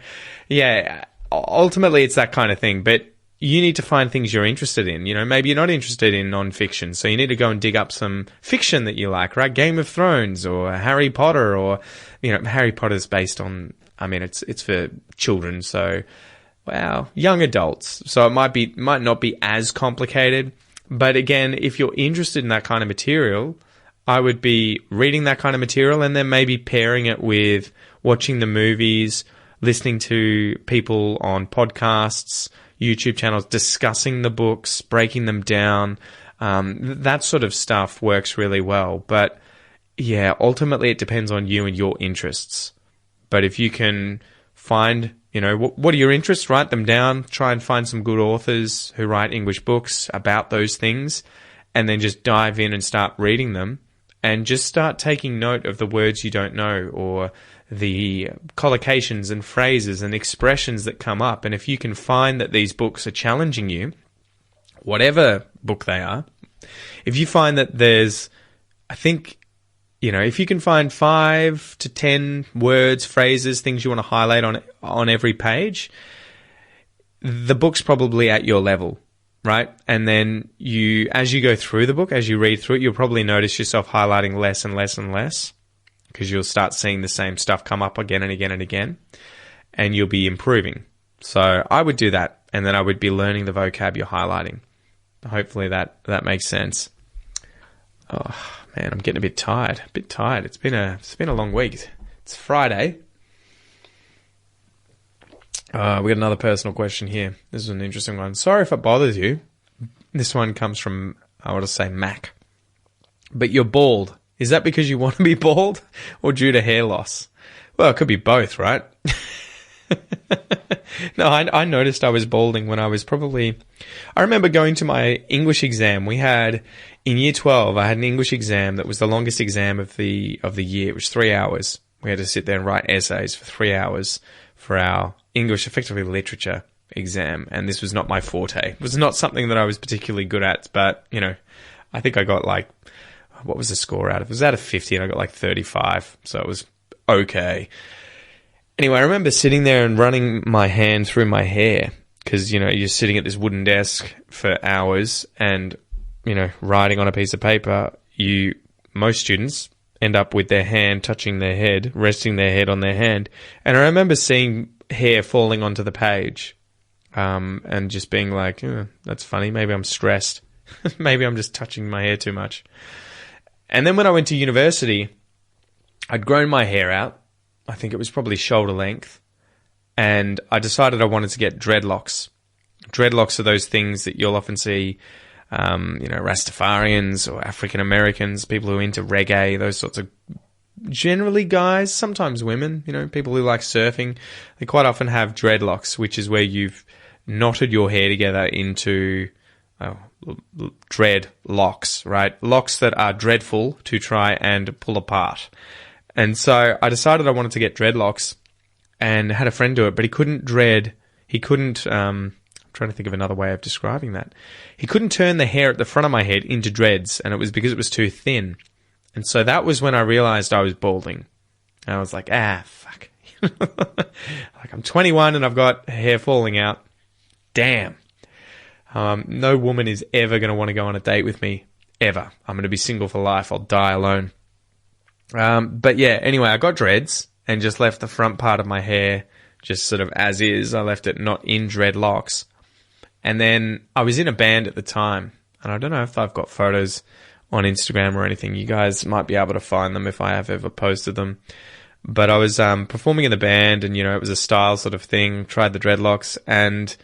yeah, ultimately it's that kind of thing. But you need to find things you're interested in. You know, maybe you're not interested in non-fiction, so you need to go and dig up some fiction that you like, right? Game of Thrones or Harry Potter, or, you know, Harry Potter's based on, I mean, it's for children, so, wow, young adults. So it might not be as complicated. But again, if you're interested in that kind of material, I would be reading that kind of material and then maybe pairing it with watching the movies, listening to people on podcasts, YouTube channels, discussing the books, breaking them down. That sort of stuff works really well. But yeah, ultimately it depends on you and your interests. But if you can find, you know, what are your interests, write them down, try and find some good authors who write English books about those things, and then just dive in and start reading them, and just start taking note of the words you don't know, or the collocations and phrases and expressions that come up. And if you can find that these books are challenging you, whatever book they are, if you find that there's, I think, you know, if you can find 5 to 10 words, phrases, things you want to highlight on every page, the book's probably at your level, right? And then as you go through the book, as you read through it, you'll probably notice yourself highlighting less and less and less, because you'll start seeing the same stuff come up again and again and again, and you'll be improving. So I would do that, and then I would be learning the vocab you're highlighting. Hopefully that makes sense. Oh man, I'm getting a bit tired. It's been a long week. It's Friday. We got another personal question here. This is an interesting one. Sorry if it bothers you. This one comes from, I want to say, Mac. But you're bald. Is that because you want to be bald or due to hair loss? Well, it could be both, right? No, I noticed I was balding when I was I remember going to my English exam. We had, in year 12, I had an English exam that was the longest exam of the year. It was 3 hours. We had to sit there and write essays for 3 hours for our English, effectively literature exam. And this was not my forte. It was not something that I was particularly good at, but, you know, I think I got what was the score out of it? It was out of 50 and I got 35. So it was okay. Anyway, I remember sitting there and running my hand through my hair because, you know, you're sitting at this wooden desk for hours and, you know, writing on a piece of paper. Most students end up with their hand touching their head, resting their head on their hand. And I remember seeing hair falling onto the page and just being like, oh, that's funny. Maybe I'm stressed. Maybe I'm just touching my hair too much. And then when I went to university, I'd grown my hair out. I think it was probably shoulder length. And I decided I wanted to get dreadlocks. Dreadlocks are those things that you'll often see, you know, Rastafarians or African Americans, people who are into reggae, those sorts of, generally guys, sometimes women, you know, people who like surfing. They quite often have dreadlocks, which is where you've knotted your hair together into dread locks, right? Locks that are dreadful to try and pull apart. And so I decided I wanted to get dreadlocks and had a friend do it, but he couldn't, I'm trying to think of another way of describing that. He couldn't turn the hair at the front of my head into dreads, and it was because it was too thin. And so that was when I realized I was balding. And I was like, fuck. I'm 21 and I've got hair falling out. Damn. No woman is ever going to want to go on a date with me, ever. I'm going to be single for life. I'll die alone. But yeah, anyway, I got dreads and just left the front part of my hair just sort of as is. I left it not in dreadlocks. And then I was in a band at the time, and I don't know if I've got photos on Instagram or anything. You guys might be able to find them if I have ever posted them. But I was performing in the band, and, you know, it was a style sort of thing, tried the dreadlocks, and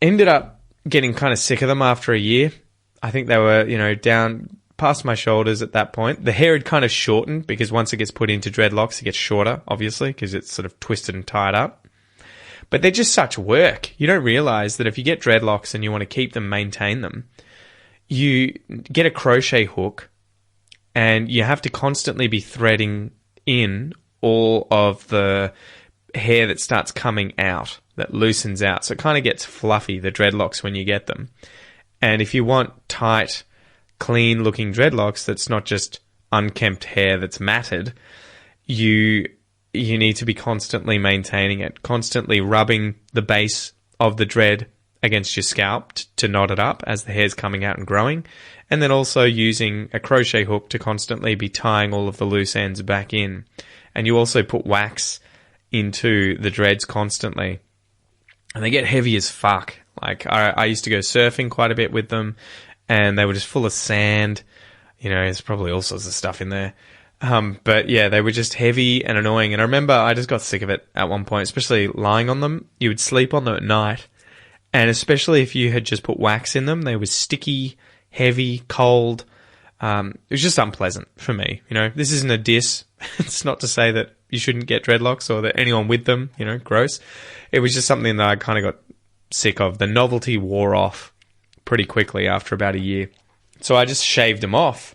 ended up getting kind of sick of them after a year. I think they were, you know, down past my shoulders at that point. The hair had kind of shortened because once it gets put into dreadlocks, it gets shorter, obviously, because it's sort of twisted and tied up. But they're just such work. You don't realize that if you get dreadlocks and you want to keep them, maintain them, you get a crochet hook and you have to constantly be threading in all of the hair that starts coming out, that loosens out. So it kind of gets fluffy, the dreadlocks, when you get them. And if you want tight, clean-looking dreadlocks that's not just unkempt hair that's matted, you need to be constantly maintaining it, constantly rubbing the base of the dread against your scalp to knot it up as the hair's coming out and growing, and then also using a crochet hook to constantly be tying all of the loose ends back in. And you also put wax into the dreads constantly, and they get heavy as fuck. Like, I used to go surfing quite a bit with them, and they were just full of sand. There's probably all sorts of stuff in there. But yeah, they were just heavy and annoying. And I remember I just got sick of it at one point, especially lying on them. You would sleep on them at night. And especially if you had just put wax in them, they were sticky, heavy, cold. It was just unpleasant for me. This isn't a diss. It's not to say that you shouldn't get dreadlocks or that anyone with them, gross. It was just something that I kind of got sick of. The novelty wore off pretty quickly after about a year. So I just shaved them off.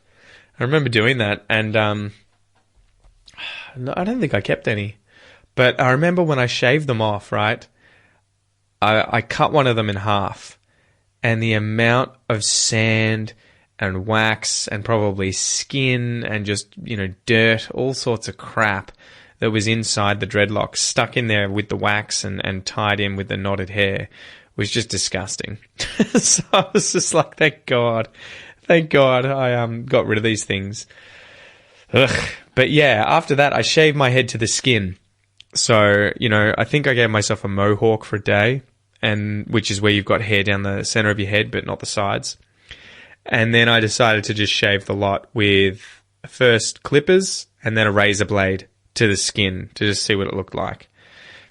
I remember doing that, and I don't think I kept any. But I remember when I shaved them off, right, I cut one of them in half, and the amount of sand and wax and probably skin and just, dirt, all sorts of crap that was inside the dreadlocks, stuck in there with the wax and tied in with the knotted hair, was just disgusting. So I was just like, thank God I got rid of these things. Ugh. But yeah, after that, I shaved my head to the skin. So, I think I gave myself a mohawk for a day, which is where you've got hair down the center of your head, but not the sides. And then I decided to just shave the lot with first clippers and then a razor blade to the skin to just see what it looked like.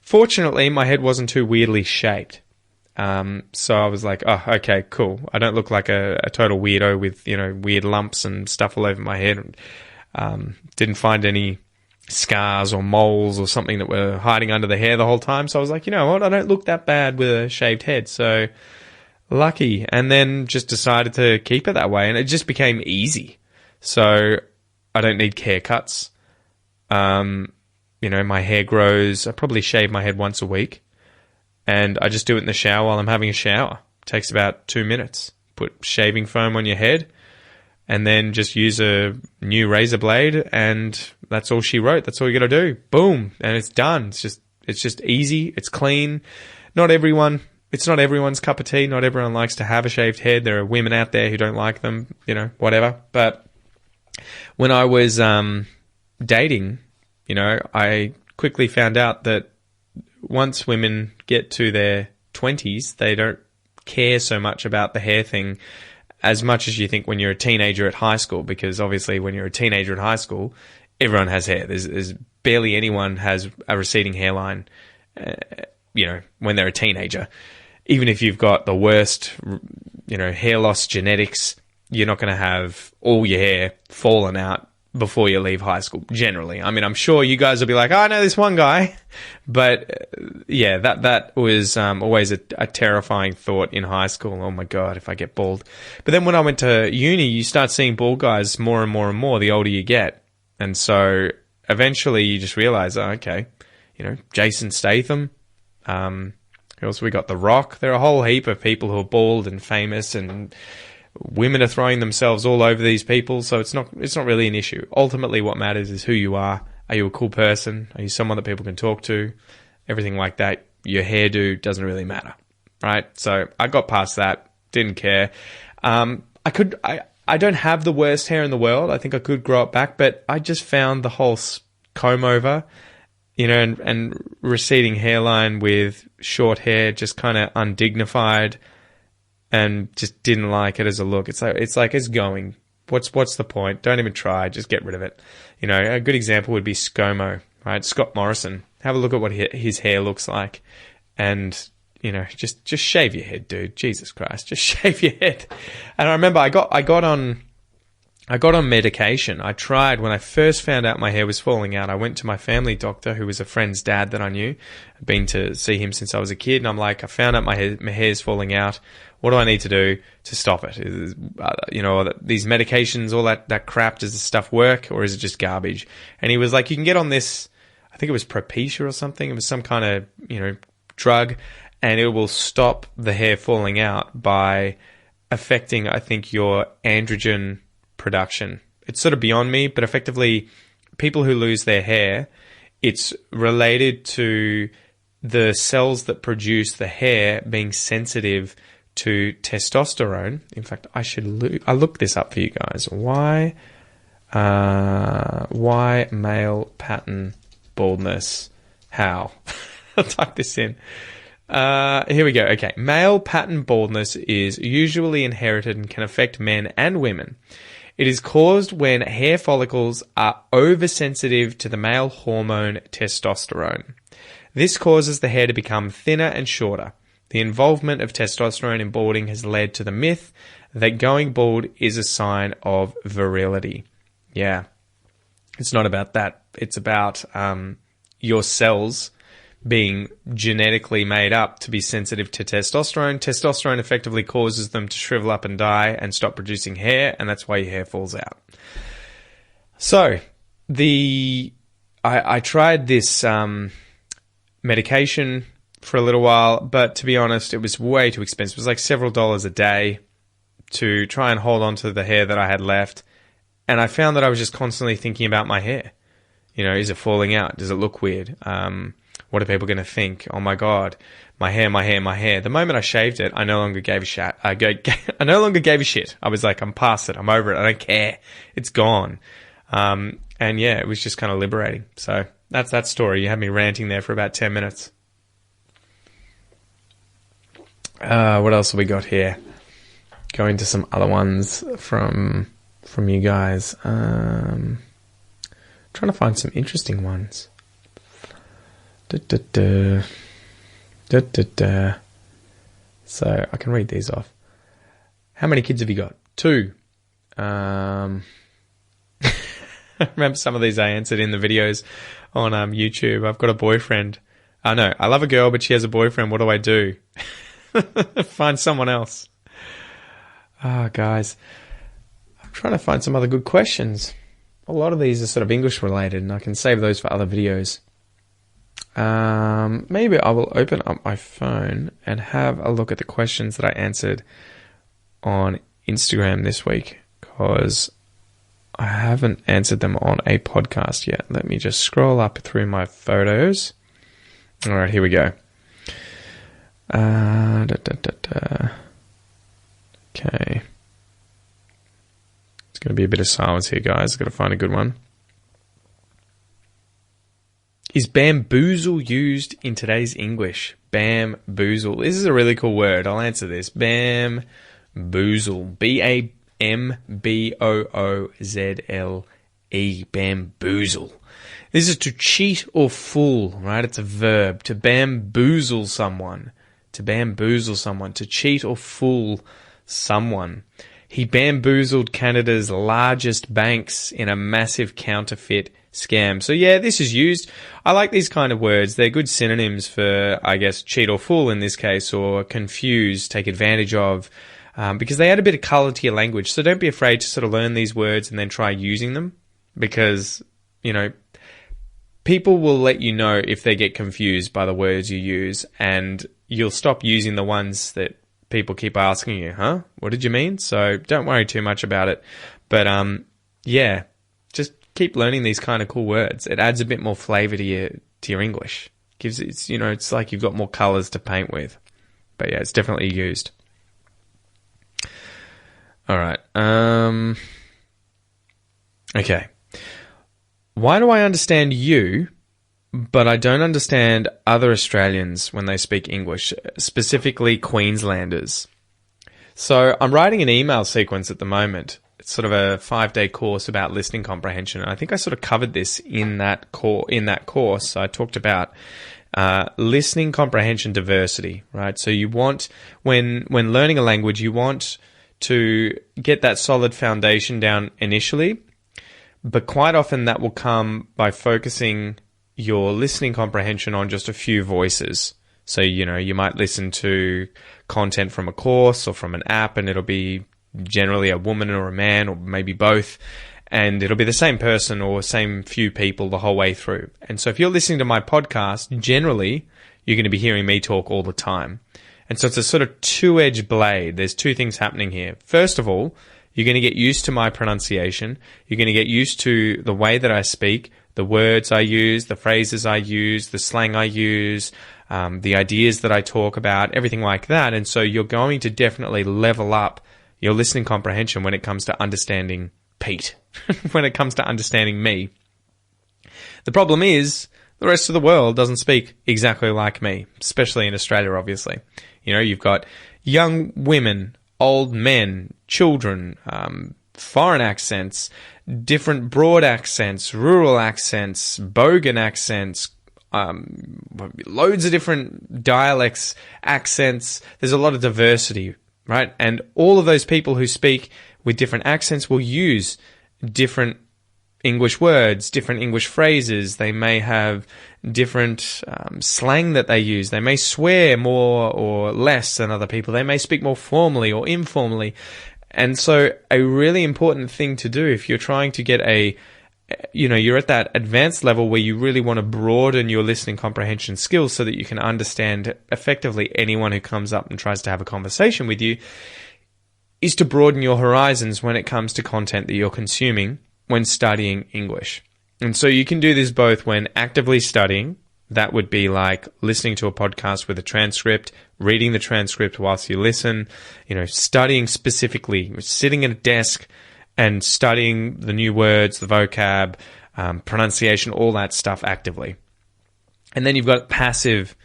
Fortunately, my head wasn't too weirdly shaped. So I was like, oh, okay, cool. I don't look like a total weirdo with, weird lumps and stuff all over my head. Didn't find any scars or moles or something that were hiding under the hair the whole time. So I was like, you know what? I don't look that bad with a shaved head. So lucky. And then just decided to keep it that way. And it just became easy. So I don't need haircuts. My hair grows. I probably shave my head once a week. And I just do it in the shower while I'm having a shower. It takes about 2 minutes. Put shaving foam on your head and then just use a new razor blade, and that's all she wrote. That's all you got to do. Boom. And it's done. It's just easy. It's clean. It's not everyone's cup of tea. Not everyone likes to have a shaved head. There are women out there who don't like them, whatever. But when I was dating, I quickly found out that once women get to their 20s, they don't care so much about the hair thing as much as you think when you're a teenager at high school, because obviously when you're a teenager at high school, everyone has hair. There's barely anyone has a receding hairline, when they're a teenager. Even if you've got the worst, hair loss genetics, you're not going to have all your hair fallen out before you leave high school, generally. I mean, I'm sure you guys will be like, oh, I know this one guy. But yeah, that was always a terrifying thought in high school. Oh my God, if I get bald. But then when I went to uni, you start seeing bald guys more and more and more the older you get. And so eventually you just realize, oh, okay, Jason Statham, who else we got? The Rock. There are a whole heap of people who are bald and famous, and women are throwing themselves all over these people, so it's not really an issue. Ultimately, what matters is who you are. Are you a cool person? Are you someone that people can talk to? Everything like that. Your hairdo doesn't really matter, right? So I got past that. Didn't care. I don't have the worst hair in the world. I think I could grow it back, but I just found the whole comb over, and receding hairline with short hair just kind of undignified. And just didn't like it as a look. It's going. What's the point? Don't even try. Just get rid of it. A good example would be ScoMo, right? Scott Morrison. Have a look at what his hair looks like, and just shave your head, dude. Jesus Christ, just shave your head. And I remember I got on medication. I tried when I first found out my hair was falling out. I went to my family doctor, who was a friend's dad that I knew. I'd been to see him since I was a kid, and I'm like, I found out my hair's falling out. What do I need to do to stop it? These medications, all that crap, does the stuff work, or is it just garbage? And he was like, you can get on this, I think it was Propecia or something. It was some kind of, drug, and it will stop the hair falling out by affecting, I think, your androgen production. It's sort of beyond me, but effectively, people who lose their hair, it's related to the cells that produce the hair being sensitive to testosterone. In fact, I looked this up for you guys. Why male pattern baldness? How? I'll type this in. Here we go. Okay. Male pattern baldness is usually inherited and can affect men and women. It is caused when hair follicles are oversensitive to the male hormone testosterone. This causes the hair to become thinner and shorter. The involvement of testosterone in balding has led to the myth that going bald is a sign of virility. Yeah. It's not about that. It's about your cells being genetically made up to be sensitive to testosterone. Testosterone effectively causes them to shrivel up and die and stop producing hair, and that's why your hair falls out. So, I tried this medication for a little while, but to be honest, it was way too expensive. It was like several dollars a day to try and hold on to the hair that I had left, and I found that I was just constantly thinking about my hair. Is it falling out? Does it look weird? What are people going to think? Oh my God, my hair, my hair, my hair. The moment I shaved it, I no longer gave a shit. I no longer gave a shit. I was like, I'm past it. I'm over it. I don't care. It's gone. And yeah, it was just kind of liberating. So that's that story. You had me ranting there for about 10 minutes. What else have we got here? Going to some other ones from you guys. Trying to find some interesting ones. So I can read these off. How many kids have you got? 2. I remember some of these I answered in the videos on YouTube. I've got a boyfriend. No, I love a girl, but she has a boyfriend. What do I do? Find someone else. Guys, I'm trying to find some other good questions. A lot of these are sort of English related, and I can save those for other videos. Maybe I will open up my phone and have a look at the questions that I answered on Instagram this week, because I haven't answered them on a podcast yet. Let me just scroll up through my photos. All right, here we go. Okay. It's going to be a bit of silence here, guys. I've got to find a good one. Is bamboozle used in today's English? Bamboozle. This is a really cool word. I'll answer this. Bamboozle. B-A-M-B-O-O-Z-L-E. Bamboozle. This is to cheat or fool, right? It's a verb. To bamboozle someone. To bamboozle someone. To cheat or fool someone. He bamboozled Canada's largest banks in a massive counterfeit scam. So yeah, this is used. I like these kind of words. They're good synonyms for, I guess, cheat or fool in this case, or confuse, take advantage of, because they add a bit of color to your language. So don't be afraid to sort of learn these words and then try using them, because, people will let you know if they get confused by the words you use, and you'll stop using the ones that people keep asking you, huh? What did you mean? So don't worry too much about it. But yeah, just keep learning these kind of cool words. It adds a bit more flavor to your English. It's like you've got more colors to paint with. But yeah, it's definitely used. All right. Okay. Why do I understand you, but I don't understand other Australians when they speak English, specifically Queenslanders? So I'm writing an email sequence at the moment. It's sort of a 5-day course about listening comprehension. And I think I sort of covered this in that course. I talked about listening comprehension diversity, right? So you want, when learning a language, you want to get that solid foundation down initially, but quite often that will come by focusing your listening comprehension on just a few voices. So, you might listen to content from a course or from an app, and it'll be generally a woman or a man, or maybe both. and it'll be the same person or same few people the whole way through. And so if you're listening to my podcast, generally, you're going to be hearing me talk all the time. And so it's a sort of two-edged blade. There's two things happening here. First of all, you're going to get used to my pronunciation. You're going to get used to the way that I speak, the words I use, the phrases I use, the slang I use, the ideas that I talk about, everything like that. And so you're going to definitely level up your listening comprehension when it comes to understanding Pete, when it comes to understanding me. The problem is the rest of the world doesn't speak exactly like me, especially in Australia, obviously. You know, you've got young women, old men, children, foreign accents, different broad accents, rural accents, bogan accents, loads of different dialects, accents. There's a lot of diversity, right? And all of those people who speak with different accents will use different English words, different English phrases. They may have different slang that they use. They may swear more or less than other people. They may speak more formally or informally. And so a really important thing to do if you're trying to get you're at that advanced level where you really want to broaden your listening comprehension skills so that you can understand effectively anyone who comes up and tries to have a conversation with you, is to broaden your horizons when it comes to content that you're consuming when studying English. And so you can do this both when actively studying. That would be like listening to a podcast with a transcript, reading the transcript whilst you listen, studying specifically, sitting at a desk and studying the new words, the vocab, pronunciation, all that stuff actively. And then you've got passive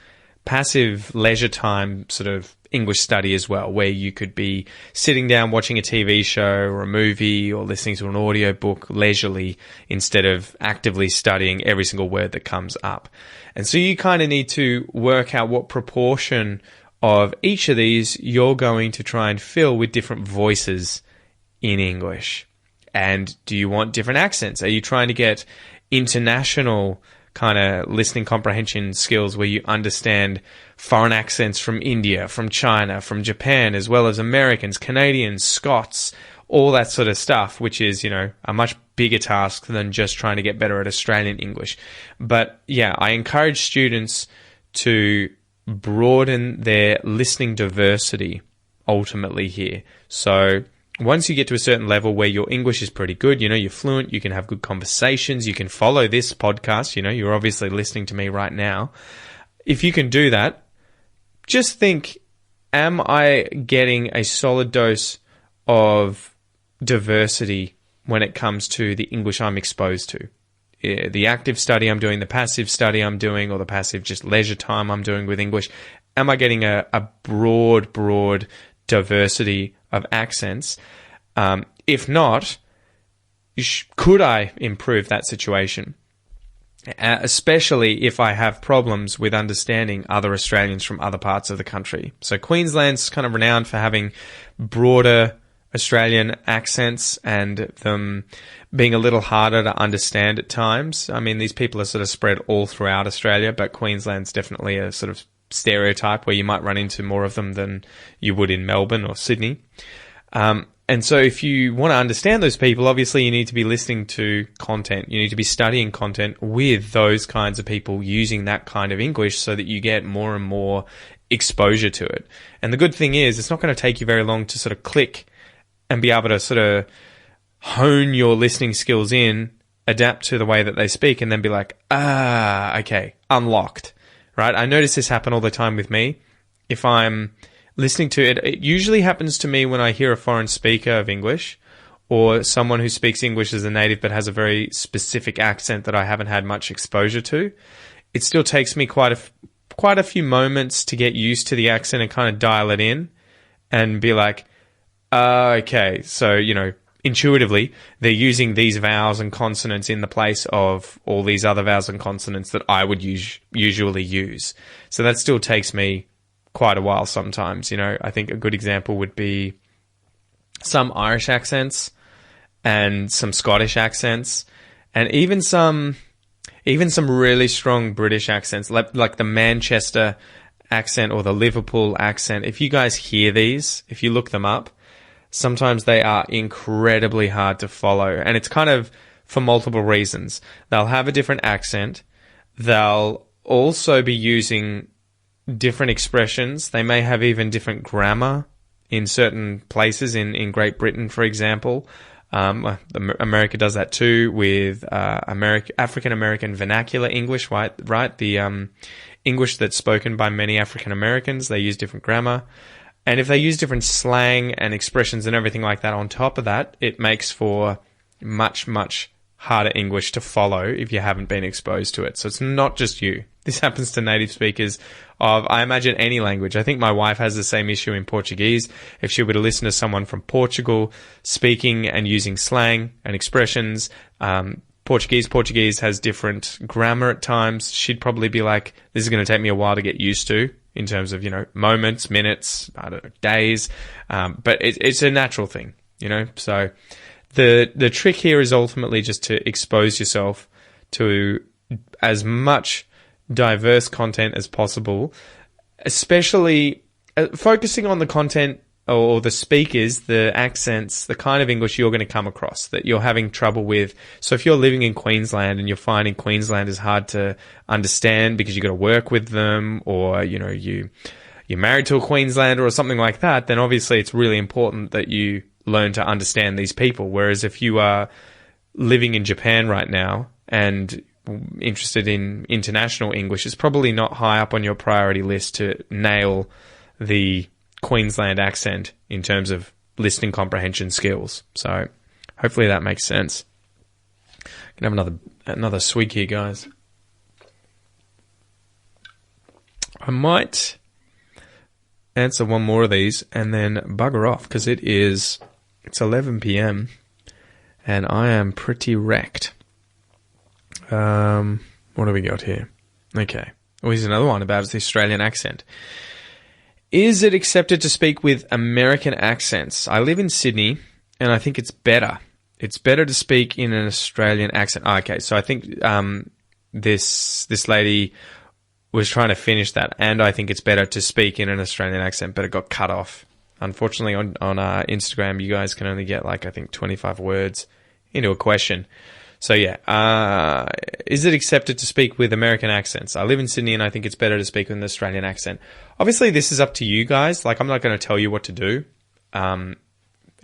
leisure time sort of English study as well, where you could be sitting down watching a TV show or a movie or listening to an audio book leisurely instead of actively studying every single word that comes up. And so you kind of need to work out what proportion of each of these you're going to try and fill with different voices in English. And do you want different accents? Are you trying to get international kind of listening comprehension skills where you understand foreign accents from India, from China, from Japan, as well as Americans, Canadians, Scots, all that sort of stuff, which is, a much bigger task than just trying to get better at Australian English. But yeah, I encourage students to broaden their listening diversity ultimately here. So once you get to a certain level where your English is pretty good, you're fluent, you can have good conversations, you can follow this podcast, you're obviously listening to me right now. If you can do that, just think, am I getting a solid dose of diversity when it comes to the English I'm exposed to? The active study I'm doing, the passive study I'm doing, or the passive just leisure time I'm doing with English. Am I getting a broad diversity of accents? If not, could I improve that situation? Especially if I have problems with understanding other Australians from other parts of the country. So Queensland's kind of renowned for having broader Australian accents and them being a little harder to understand at times. I mean, these people are sort of spread all throughout Australia, but Queensland's definitely a sort of stereotype where you might run into more of them than you would in Melbourne or Sydney. And so if you want to understand those people, obviously you need to be listening to content. You need to be studying content with those kinds of people using that kind of English so that you get more and more exposure to it. And the good thing is it's not going to take you very long to sort of click and be able to sort of hone your listening skills in, adapt to the way that they speak, and then be like, okay, unlocked, right? I notice this happen all the time with me. If I'm listening to it, it usually happens to me when I hear a foreign speaker of English or someone who speaks English as a native but has a very specific accent that I haven't had much exposure to. It still takes me quite a few moments to get used to the accent and kind of dial it in and be like, okay, so, intuitively, they're using these vowels and consonants in the place of all these other vowels and consonants that I would usually use. So that still takes me quite a while sometimes. I think a good example would be some Irish accents and some Scottish accents and even some really strong British accents, like the Manchester accent or the Liverpool accent. If you guys hear these, if you look them up, sometimes they are incredibly hard to follow. And it's kind of for multiple reasons. They'll have a different accent. They'll also be using different expressions. They may have even different grammar in certain places in Great Britain, for example. America does that too with African American vernacular English, right? The English that's spoken by many African Americans. They use different grammar. And if they use different slang and expressions and everything like that on top of that, it makes for much, much harder English to follow if you haven't been exposed to it. So it's not just you. This happens to native speakers of, I imagine, any language. I think my wife has the same issue in Portuguese. If she were to listen to someone from Portugal speaking and using slang and expressions, Portuguese has different grammar at times. She'd probably be like, this is going to take me a while to get used to in terms of, moments, minutes, I don't know, days. But it's a natural thing, So the trick here is ultimately just to expose yourself to as much diverse content as possible, especially focusing on the content or the speakers, the accents, the kind of English you're going to come across that you're having trouble with. So if you're living in Queensland and you're finding Queensland is hard to understand because you've got to work with them, or, you're married to a Queenslander or something like that, then obviously it's really important that you learn to understand these people. Whereas if you are living in Japan right now and interested in international English, it's probably not high up on your priority list to nail the Queensland accent in terms of listening comprehension skills. So hopefully that makes sense. Can have another swig here, guys. I might answer one more of these and then bugger off because it's 11 p.m. and I am pretty wrecked. What do we got here? Okay. Oh, here's another one about the Australian accent. Is it accepted to speak with American accents? I live in Sydney, and I think it's better. It's better to speak in an Australian accent. Oh, okay, so I think this lady was trying to finish that, and I think it's better to speak in an Australian accent, but it got cut off. Unfortunately, on Instagram, you guys can only get, I think 25 words into a question. So yeah, is it accepted to speak with American accents? I live in Sydney and I think it's better to speak with an Australian accent. Obviously, this is up to you guys. I'm not going to tell you what to do.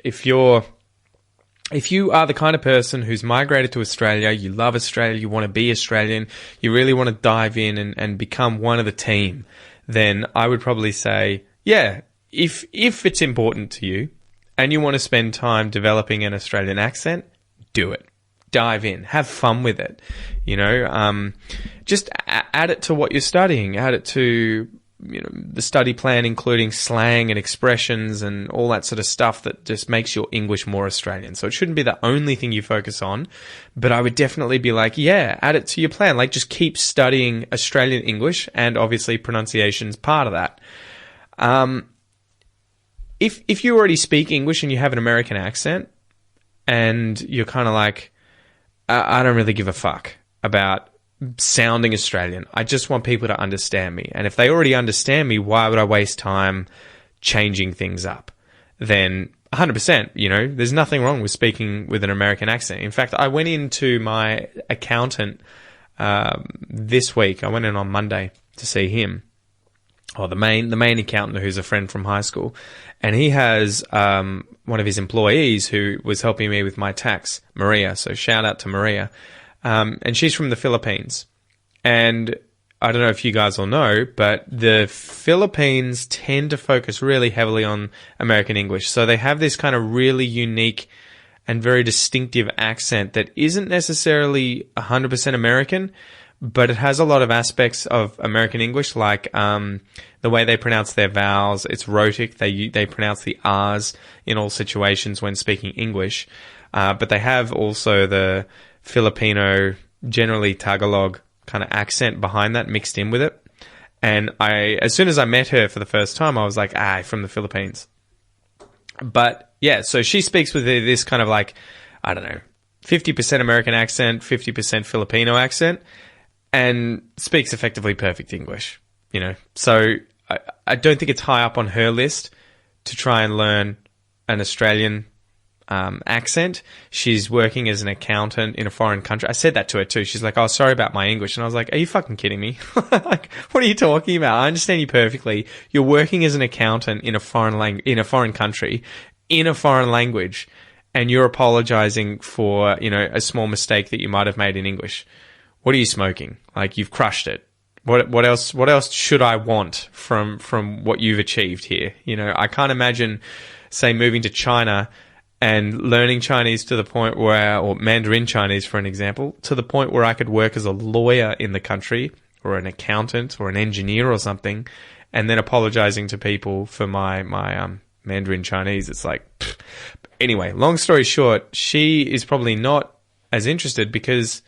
If you are the kind of person who's migrated to Australia, you love Australia, you want to be Australian, you really want to dive in and become one of the team, then I would probably say, yeah, if it's important to you and you want to spend time developing an Australian accent, do it. Dive in, have fun with it, just add it to what you're studying, add it to, the study plan, including slang and expressions and all that sort of stuff that just makes your English more Australian. So it shouldn't be the only thing you focus on, but I would definitely be like, yeah, add it to your plan. Just keep studying Australian English, and obviously pronunciation's part of that. If you already speak English and you have an American accent and you're kind of like, I don't really give a fuck about sounding Australian. I just want people to understand me. And if they already understand me, why would I waste time changing things up? Then 100%, there's nothing wrong with speaking with an American accent. In fact, I went into my accountant this week. I went in on Monday to see him, or the main accountant who's a friend from high school. And he has one of his employees who was helping me with my tax, Maria. So shout out to Maria. And she's from the Philippines. And I don't know if you guys will know, but the Philippines tend to focus really heavily on American English. So they have this kind of really unique and very distinctive accent that isn't necessarily 100% American, but it has a lot of aspects of American English, like the way they pronounce their vowels. It's rhotic. They pronounce the R's in all situations when speaking English. But they have also the Filipino, generally Tagalog kind of accent behind that mixed in with it. And as soon as I met her for the first time, I was like, from the Philippines. But yeah, so she speaks with this kind of 50% American accent, 50% Filipino accent, and speaks effectively perfect English, So I don't think it's high up on her list to try and learn an Australian accent. She's working as an accountant in a foreign country. I said that to her too. She's like, "Oh, sorry about my English." And I was like, "Are you fucking kidding me? Like, what are you talking about? I understand you perfectly. You're working as an accountant in a foreign country, in a foreign language, and you're apologizing for, a small mistake that you might have made in English. What are you smoking? Like, you've crushed it. What else should I want from what you've achieved here? I can't imagine, say, moving to China and learning Chinese to the point where, or Mandarin Chinese, for an example, to the point where I could work as a lawyer in the country, or an accountant, or an engineer or something, and then apologizing to people for my Mandarin Chinese. It's like, pfft. Anyway, long story short, she is probably not as interested because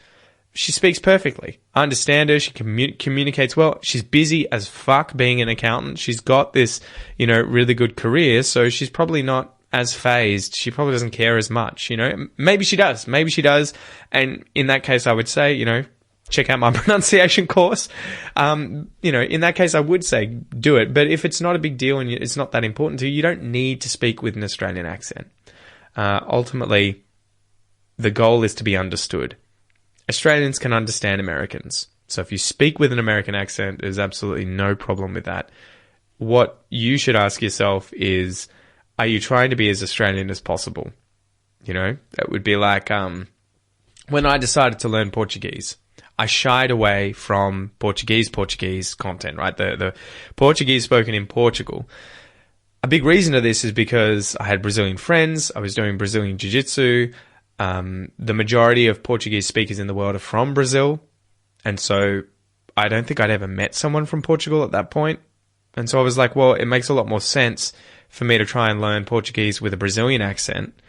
she speaks perfectly. I understand her. She communicates well. She's busy as fuck being an accountant. She's got this, really good career, so she's probably not as phased. She probably doesn't care as much, Maybe she does. And in that case, I would say, check out my pronunciation course. In that case, I would say do it. But if it's not a big deal and it's not that important to you, you don't need to speak with an Australian accent. Ultimately, the goal is to be understood. Australians can understand Americans. So if you speak with an American accent, there's absolutely no problem with that. What you should ask yourself is, are you trying to be as Australian as possible? That would be like when I decided to learn Portuguese, I shied away from Portuguese content, right? The Portuguese spoken in Portugal. A big reason of this is because I had Brazilian friends. I was doing Brazilian jiu-jitsu. The majority of Portuguese speakers in the world are from Brazil. And so I don't think I'd ever met someone from Portugal at that point. And so I was like, well, it makes a lot more sense for me to try and learn Portuguese with a Brazilian accent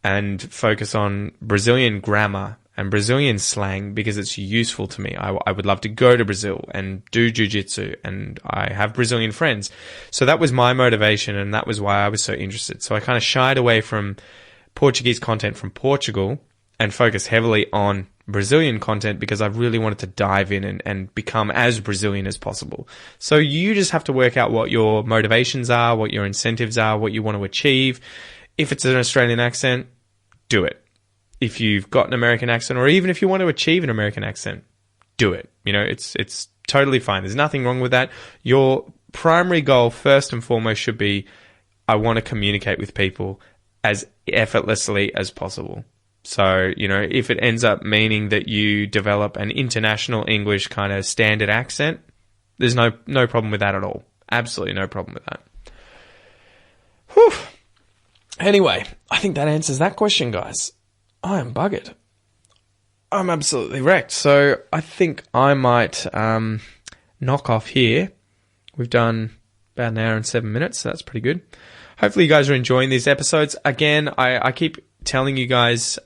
and focus on Brazilian grammar and Brazilian slang because it's useful to me. I would love to go to Brazil and do jiu-jitsu, and I have Brazilian friends. So that was my motivation, and that was why I was so interested. So I kind of shied away from Portuguese content from Portugal and focused heavily on Brazilian content because I really wanted to dive in and become as Brazilian as possible. So you just have to work out what your motivations are, what your incentives are, what you want to achieve. If it's an Australian accent, do it. If you've got an American accent, or even if you want to achieve an American accent, do it. It's totally fine. There's nothing wrong with that. Your primary goal, first and foremost, should be, I want to communicate with people as effortlessly as possible. So, if it ends up meaning that you develop an international English kind of standard accent, there's no problem with that at all. Absolutely no problem with that. Whew. Anyway, I think that answers that question, guys. I am buggered. I'm absolutely wrecked. So I think I might knock off here. We've done about an hour and 7 minutes, so that's pretty good. Hopefully you guys are enjoying these episodes. Again, I keep telling you guys,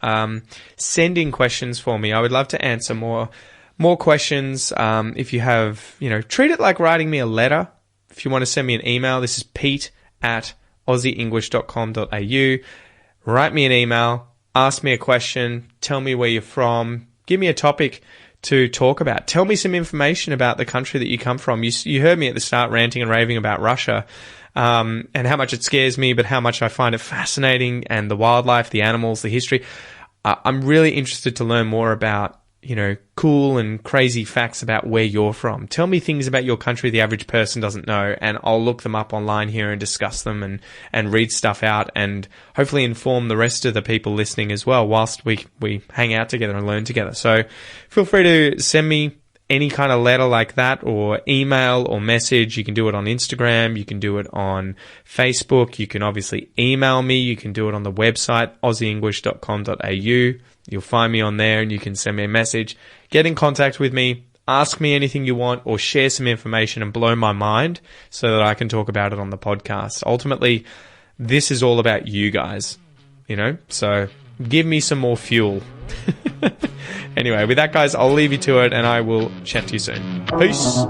send in questions for me. I would love to answer more questions. If you have, treat it like writing me a letter. If you want to send me an email, this is pete@aussieenglish.com.au. Write me an email, ask me a question, tell me where you're from, give me a topic to talk about. Tell me some information about the country that you come from. You heard me at the start ranting and raving about Russia. And how much it scares me, but how much I find it fascinating, and the wildlife, the animals, the history. I'm really interested to learn more about, cool and crazy facts about where you're from. Tell me things about your country the average person doesn't know, and I'll look them up online here and discuss them and read stuff out, and hopefully inform the rest of the people listening as well whilst we hang out together and learn together. So feel free to send me any kind of letter like that, or email or message. You can do it on Instagram. You can do it on Facebook. You can obviously email me. You can do it on the website, aussieenglish.com.au. You'll find me on there and you can send me a message. Get in contact with me. Ask me anything you want, or share some information and blow my mind so that I can talk about it on the podcast. Ultimately, this is all about you guys, so give me some more fuel. Anyway, with that, guys, I'll leave you to it, and I will chat to you soon. Peace.